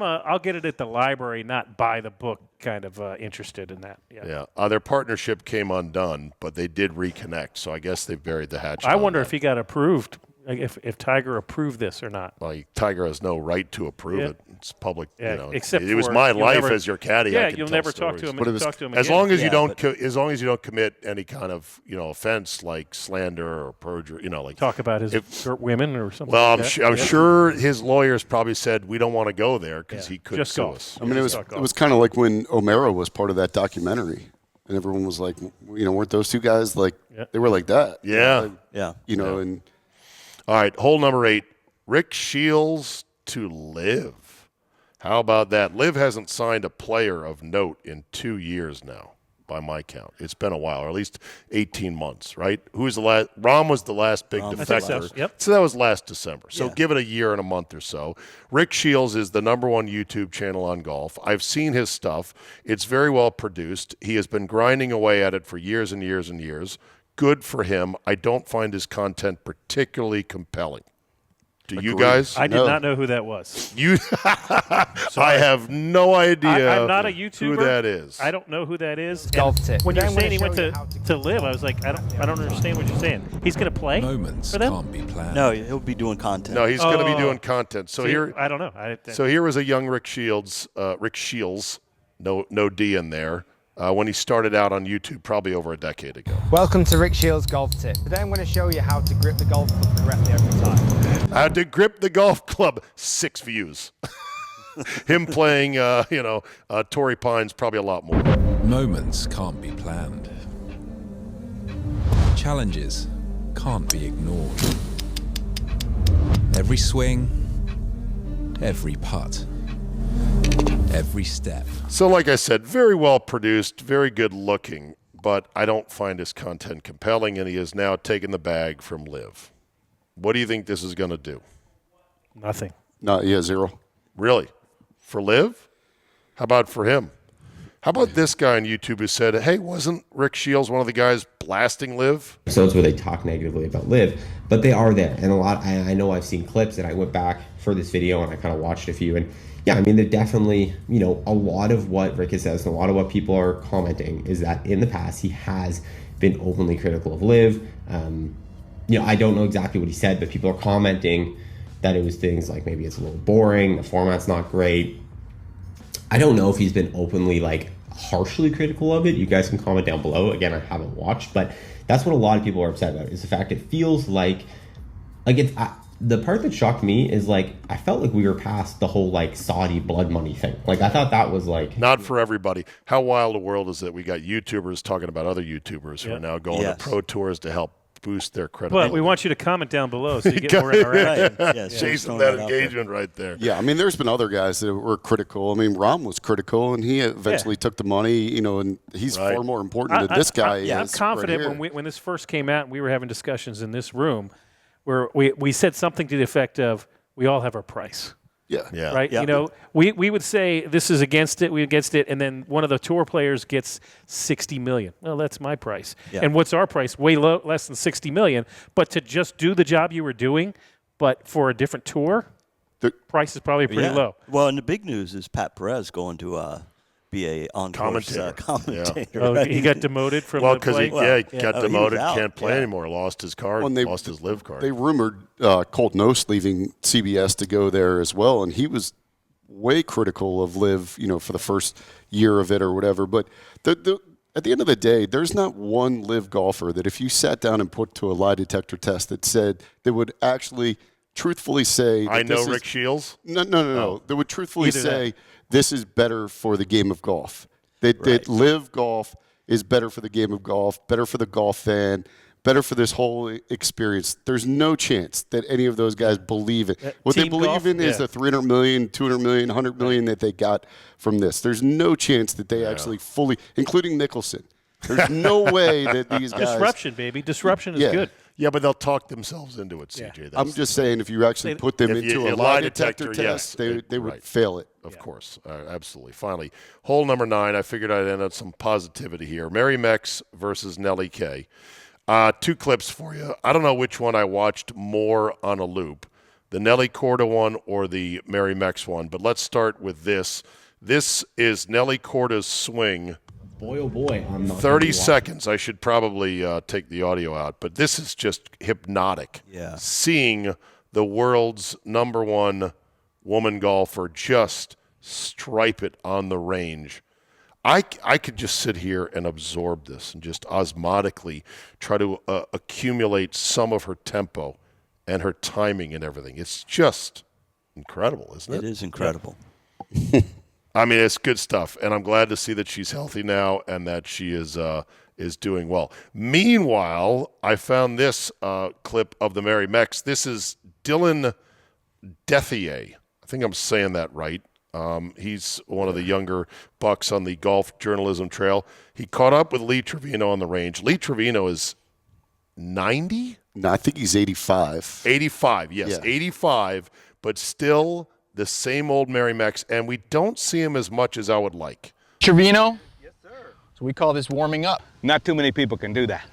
I'll get it at the library, not buy the book. Kind of interested in that. Yeah. Their partnership came undone, but they did reconnect. So I guess they buried the hatchet. I wonder if he got approved. If Tiger approved this or not. Well, Tiger has no right to approve it. It's public. Except it was my life as your caddy. Yeah, you'll never talk to him. As long as you don't commit any kind of offense like slander or perjury. Talk about his women or something. Well, I'm sure his lawyers probably said we don't want to go there because he could sue us. I mean, it was kind of like when O'Mara was part of that documentary, and everyone was like, weren't those two guys like they were like that? Yeah, and. All right, hole number 8, Rick Shields to Liv. How about that? Liv hasn't signed a player of note in 2 years now, by my count. It's been a while, or at least 18 months, right? Who was the last? Rahm was the last big defector. Yep. So that was last December. So give it a year and a month or so. Rick Shields is the #1 YouTube channel on golf. I've seen his stuff. It's very well produced. He has been grinding away at it for years and years and years. Good for him. I don't find his content particularly compelling. Do you guys? I did not know who that was. I have no idea. I'm not a YouTuber. Who that is. I don't know who that is. Golf tip. When you're saying he went to Live, I was like, I don't understand what you're saying. He's going to play Moments for them? can't be planned. No, he'll be doing content. No, he's going to be doing content. So here, I don't know. So here was a young Rick Shields. No D in there. When he started out on YouTube probably over a decade ago. Welcome to Rick Shields' Golf Tip. Today I'm going to show you how to grip the golf club correctly every time. How to grip the golf club. 6 views. Him playing, Torrey Pines, probably a lot more. Moments can't be planned. Challenges can't be ignored. Every swing, every putt. every step. So like I said, very well produced, very good looking, but I don't find his content compelling, and he has now taken the bag from Liv. What do you think this is going to do? Nothing. No, yeah, zero. Really? For Liv? How about for him? How about this guy on YouTube who said, hey, wasn't Rick Shields one of the guys blasting Liv? Episodes where they talk negatively about Liv, but they are there. And a lot, I know I've seen clips, and I went back for this video and I kind of watched a few. And yeah, I mean, they're definitely, you know, a lot of what Rick says and a lot of what people are commenting is that in the past he has been openly critical of Liv. You know, I don't know exactly what he said, but people are commenting that it was things like maybe it's a little boring, the format's not great. I don't know if he's been openly, like, harshly critical of it. You guys can comment down below. Again, I haven't watched, but that's what a lot of people are upset about, is the fact it feels like it's the part that shocked me is, like, I felt like we were past the whole, like, Saudi blood money thing. Like, I thought that was, like... Not for everybody. How wild a world is it? We got YouTubers talking about other YouTubers who are now going to pro tours to help boost their credibility. But we want you to comment down below so you get more interaction. Chasing that engagement right there. Yeah, I mean, there's been other guys that were critical. I mean, Rom was critical, and he eventually took the money, you know, and he's far more important than this guy is. I'm confident when this first came out and we were having discussions in this room where we said something to the effect of, we all have our price. Yeah. Right? You know, we would say this is against it, we against it, and then one of the tour players gets $60 million. Well, that's my price. Yeah. And what's our price? Way less than $60 million. But to just do the job you were doing, but for a different tour, the price is probably pretty low. Well, and the big news is Pat Perez going to be a commentator. Yeah. Oh, he got demoted from the play? He got demoted, can't play anymore, lost his card, lost his live card. They rumored Colt Knost leaving CBS to go there as well, and he was way critical of Liv, you know, for the first year of it or whatever. But at the end of the day, there's not one Liv golfer that if you sat down and put to a lie detector test that would actually truthfully say I know Rick Shields? No. That would truthfully say this is better for the game of golf. That Live Golf is better for the game of golf, better for the golf fan, better for this whole experience. There's no chance that any of those guys believe it. What they believe in is the $300 million, $200 million, $100 million that they got from this. There's no chance that they actually fully, including Mickelson. There's no way that these guys. Disruption, baby. Disruption is good. Yeah, but they'll talk themselves into it, CJ. I'm just saying, if you actually put them into a lie detector test, they would fail it. Of course. Absolutely. Finally, hole number 9, I figured I'd end on some positivity here. Mary Mex versus Nelly K. 2 clips for you. I don't know which one I watched more on a loop, the Nelly Korda one or the Mary Mex one, but let's start with this. This is Nelly Korda's swing. Boy, oh boy. 30 seconds. I should probably take the audio out, but this is just hypnotic. Yeah. Seeing the world's #1 woman golfer just stripe it on the range. I could just sit here and absorb this and just osmotically try to accumulate some of her tempo and her timing and everything. It's just incredible, isn't it? It is incredible. I mean, it's good stuff, and I'm glad to see that she's healthy now and that she is doing well. Meanwhile, I found this clip of the Mary Mex. This is Dylan Dethier. I think I'm saying that right. He's one of the younger bucks on the golf journalism trail. He caught up with Lee Trevino on the range. Lee Trevino is 90? No, I think he's 85. 85, yes, 85, but still the same old Mary Mex, and we don't see him as much as I would like. Trevino? Yes, sir. So we call this warming up. Not too many people can do that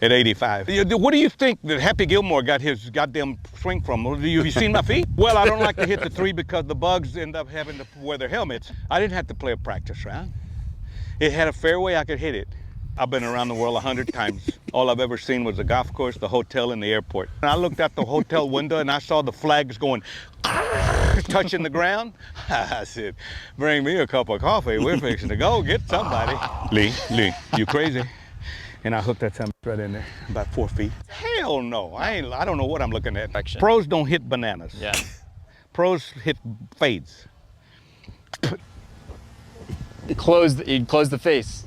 at 85. What do you think that Happy Gilmore got his goddamn swing from? Have you seen my feet? Well, I don't like to hit the 3 because the bugs end up having to wear their helmets. I didn't have to play a practice round. It had a fairway, I could hit it. I've been around the world 100 times. All I've ever seen was the golf course, the hotel, and the airport. And I looked out the hotel window and I saw the flags going touching the ground. I said, bring me a cup of coffee. We're fixing to go get somebody. Lee, you crazy? And I hooked that something right in there, about 4 feet. Hell no, I don't know what I'm looking at. Pros don't hit bananas. Yeah. Pros hit fades. You close the face.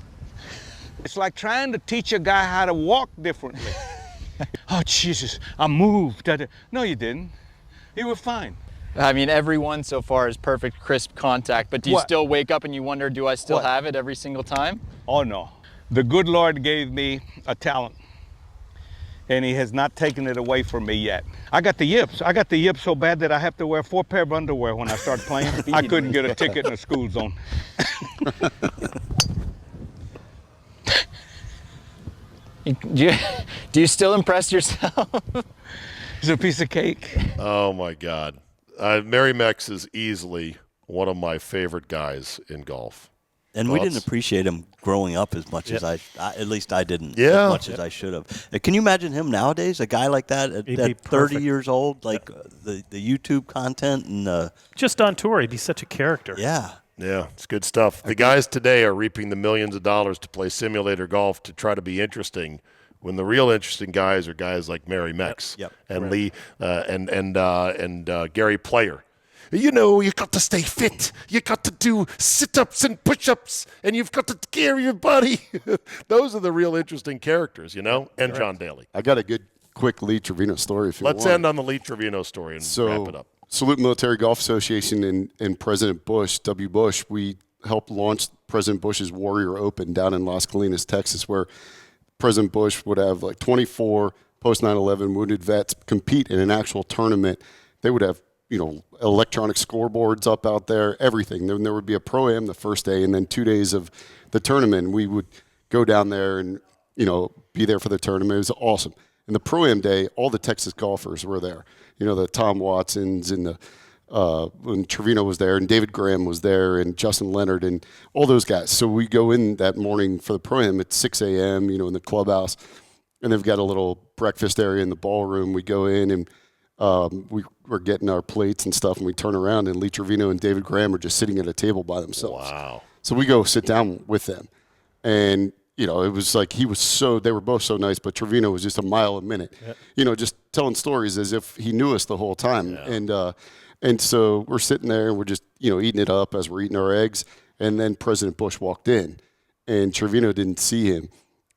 It's like trying to teach a guy how to walk differently. Oh, Jesus, I moved. No, you didn't. You were fine. I mean, every one so far is perfect, crisp contact, but do you still wake up and you wonder, do I still have it every single time? Oh, no. The good Lord gave me a talent, and he has not taken it away from me yet. I got the yips. I got the yips so bad that I have to wear 4 pair of underwear when I start playing. I couldn't get a ticket in the school zone. Do you still impress yourself? It's a piece of cake. Oh, my God. Mary Mex is easily one of my favorite guys in golf. And we didn't appreciate him growing up as much as at least I didn't, as much as I should have. Can you imagine him nowadays, a guy like that at 30 years old, like the YouTube content? And just on tour, he'd be such a character. Yeah. Yeah, it's good stuff. The guys today are reaping the millions of dollars to play simulator golf to try to be interesting, when the real interesting guys are guys like Mary Mex and Lee and Gary Player. You know, you got to stay fit. You got to do sit-ups and push-ups, and you've got to carry your body. Those are the real interesting characters, you know, and John Daly. I got a good, quick Lee Trevino story if you want. Let's end on the Lee Trevino story and wrap it up. Salute Military Golf Association and President Bush, W. Bush, we helped launch President Bush's Warrior Open down in Las Colinas, Texas, where President Bush would have like 24 post 9/11 wounded vets compete in an actual tournament. They would have, you know, electronic scoreboards up out there, everything. Then there would be a pro-am the first day, and then 2 days of the tournament. We would go down there and, you know, be there for the tournament. It was awesome. And the pro-am day, all the Texas golfers were there. You know, the Tom Watsons and when Trevino was there, and David Graham was there, and Justin Leonard, and all those guys. So we go in that morning for the pro-am at 6 a.m., you know, in the clubhouse, and they've got a little breakfast area in the ballroom. We go in, and we're getting our plates and stuff, and we turn around, and Lee Trevino and David Graham are just sitting at a table by themselves. Wow. So we go sit down with them, and you know, it was like they were both so nice, but Trevino was just a mile a minute, you know, just telling stories as if he knew us the whole time. Yeah. And so we're sitting there and we're just, you know, eating it up as we're eating our eggs. And then President Bush walked in, and Trevino didn't see him.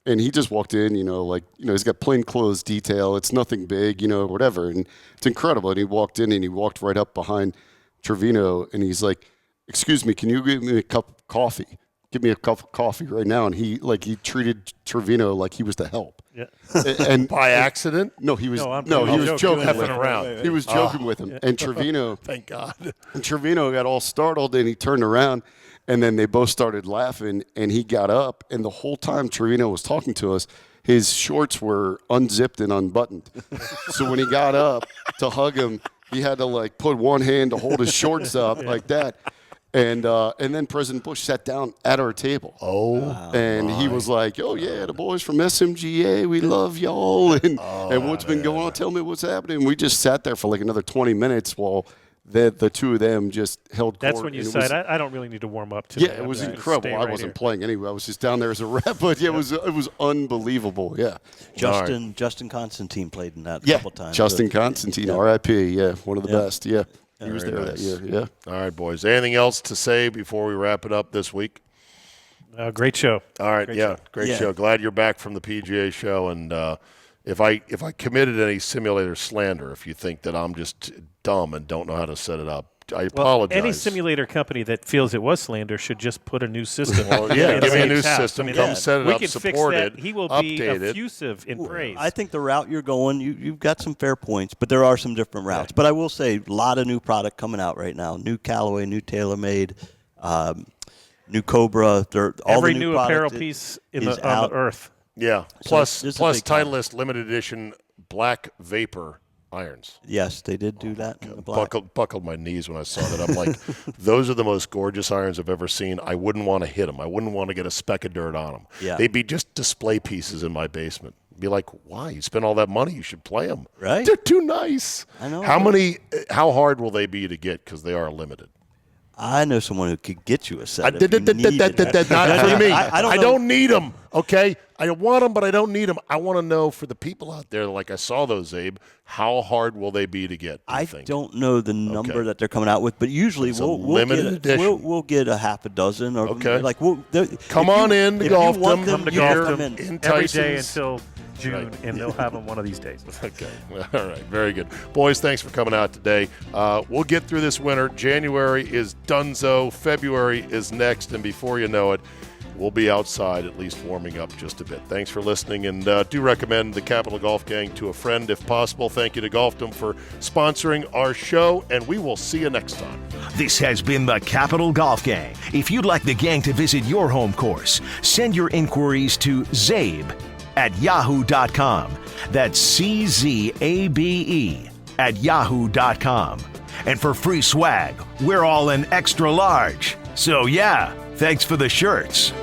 And he just walked in, you know, like, you know, he's got plain clothes detail. It's nothing big, you know, whatever. And it's incredible. And he walked in and he walked right up behind Trevino, and he's like, "Excuse me, can you give me a cup of coffee? Give me a cup of coffee right now." And he treated Trevino like he was the help. Yeah. And by accident? No, he was joking with him. He was joking with him. And Trevino, thank God. And Trevino got all startled, and he turned around, and then they both started laughing, and he got up, and the whole time Trevino was talking to us, his shorts were unzipped and unbuttoned. So when he got up to hug him, he had to like put one hand to hold his shorts up like that. And then President Bush sat down at our table. And he was like, "Oh yeah, the boys from SMGA, we love y'all." And what's been going on? Tell me what's happening. We just sat there for like another 20 minutes while the two of them just held court. That's when you said, "I don't really need to warm up today." today." Yeah, it was incredible. I wasn't playing anyway. I was just down there as a rep, but yeah, it was unbelievable. Yeah. Justin Constantine played in that a couple times. Justin Constantine, R.I.P. Yeah, one of the best. Yeah. He was there that year, yeah. All right, boys. Anything else to say before we wrap it up this week? Great show. All right, great show. Glad you're back from the PGA show. And if I committed any simulator slander, if you think that I'm just dumb and don't know how to set it up, I apologize. Any simulator company that feels it was slander should just put a new system. Give me a new system. Come set it up, support it, He will be effusive in praise. I think the route you're going, you've got some fair points, but there are some different routes. But I will say, a lot of new product coming out right now. New Callaway, new TaylorMade, new Cobra. Every new apparel piece on the earth. Yeah. Plus Titleist limited edition black vapor irons. Yes, they did do that. In the black. Buckled my knees when I saw that. I'm like, those are the most gorgeous irons I've ever seen. I wouldn't want to hit them. I wouldn't want to get a speck of dirt on them. Yeah. They'd be just display pieces in my basement. Be like, why? You spend all that money, you should play them. Right? They're too nice. I know. How hard will they be to get? Because they are limited. I know someone who could get you a set. Not for me. I don't need them, okay? I want them, but I don't need them. I want to know for the people out there, like I saw those, Abe, how hard will they be to get? I don't know the number that they're coming out with, but usually we'll get a half a dozen. Or okay. Like come on in to Golfdom. Come to Golfdom every day until June, and they'll have them one of these days. Okay. All right. Very good. Boys, thanks for coming out today. We'll get through this winter. January is donezo. February is next, and before you know it, we'll be outside at least warming up just a bit. Thanks for listening, and do recommend the Capital Golf Gang to a friend if possible. Thank you to Golfdom for sponsoring our show, and we will see you next time. This has been the Capital Golf Gang. If you'd like the gang to visit your home course, send your inquiries to zabe@yahoo.com. That's CZABE@yahoo.com. And for free swag, we're all in extra large. So yeah, thanks for the shirts.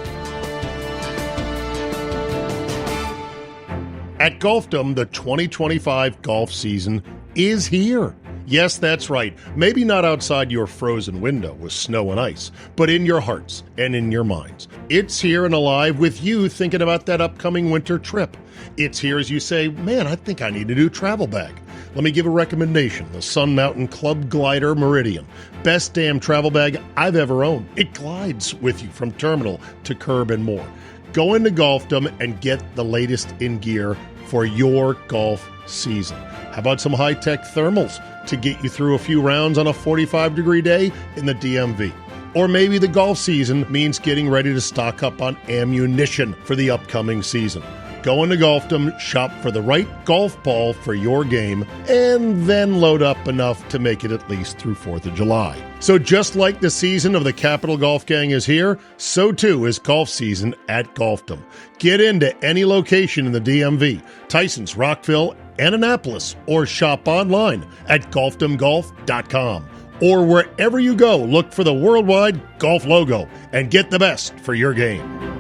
At Golfdom, the 2025 golf season is here. Yes, that's right. Maybe not outside your frozen window with snow and ice, but in your hearts and in your minds. It's here and alive with you thinking about that upcoming winter trip. It's here as you say, man, I think I need a new travel bag. Let me give a recommendation, the Sun Mountain Club Glider Meridian. Best damn travel bag I've ever owned. It glides with you from terminal to curb and more. Go into Golfdom and get the latest in gear for your golf season. How about some high-tech thermals to get you through a few rounds on a 45-degree day in the DMV? Or maybe the golf season means getting ready to stock up on ammunition for the upcoming season. Go into Golfdom, shop for the right golf ball for your game, and then load up enough to make it at least through 4th of July. So just like the season of the Capital Golf Gang is here, so too is golf season at Golfdom. Get into any location in the DMV, Tysons, Rockville, and Annapolis, or shop online at golfdomgolf.com. Or wherever you go, look for the worldwide golf logo and get the best for your game.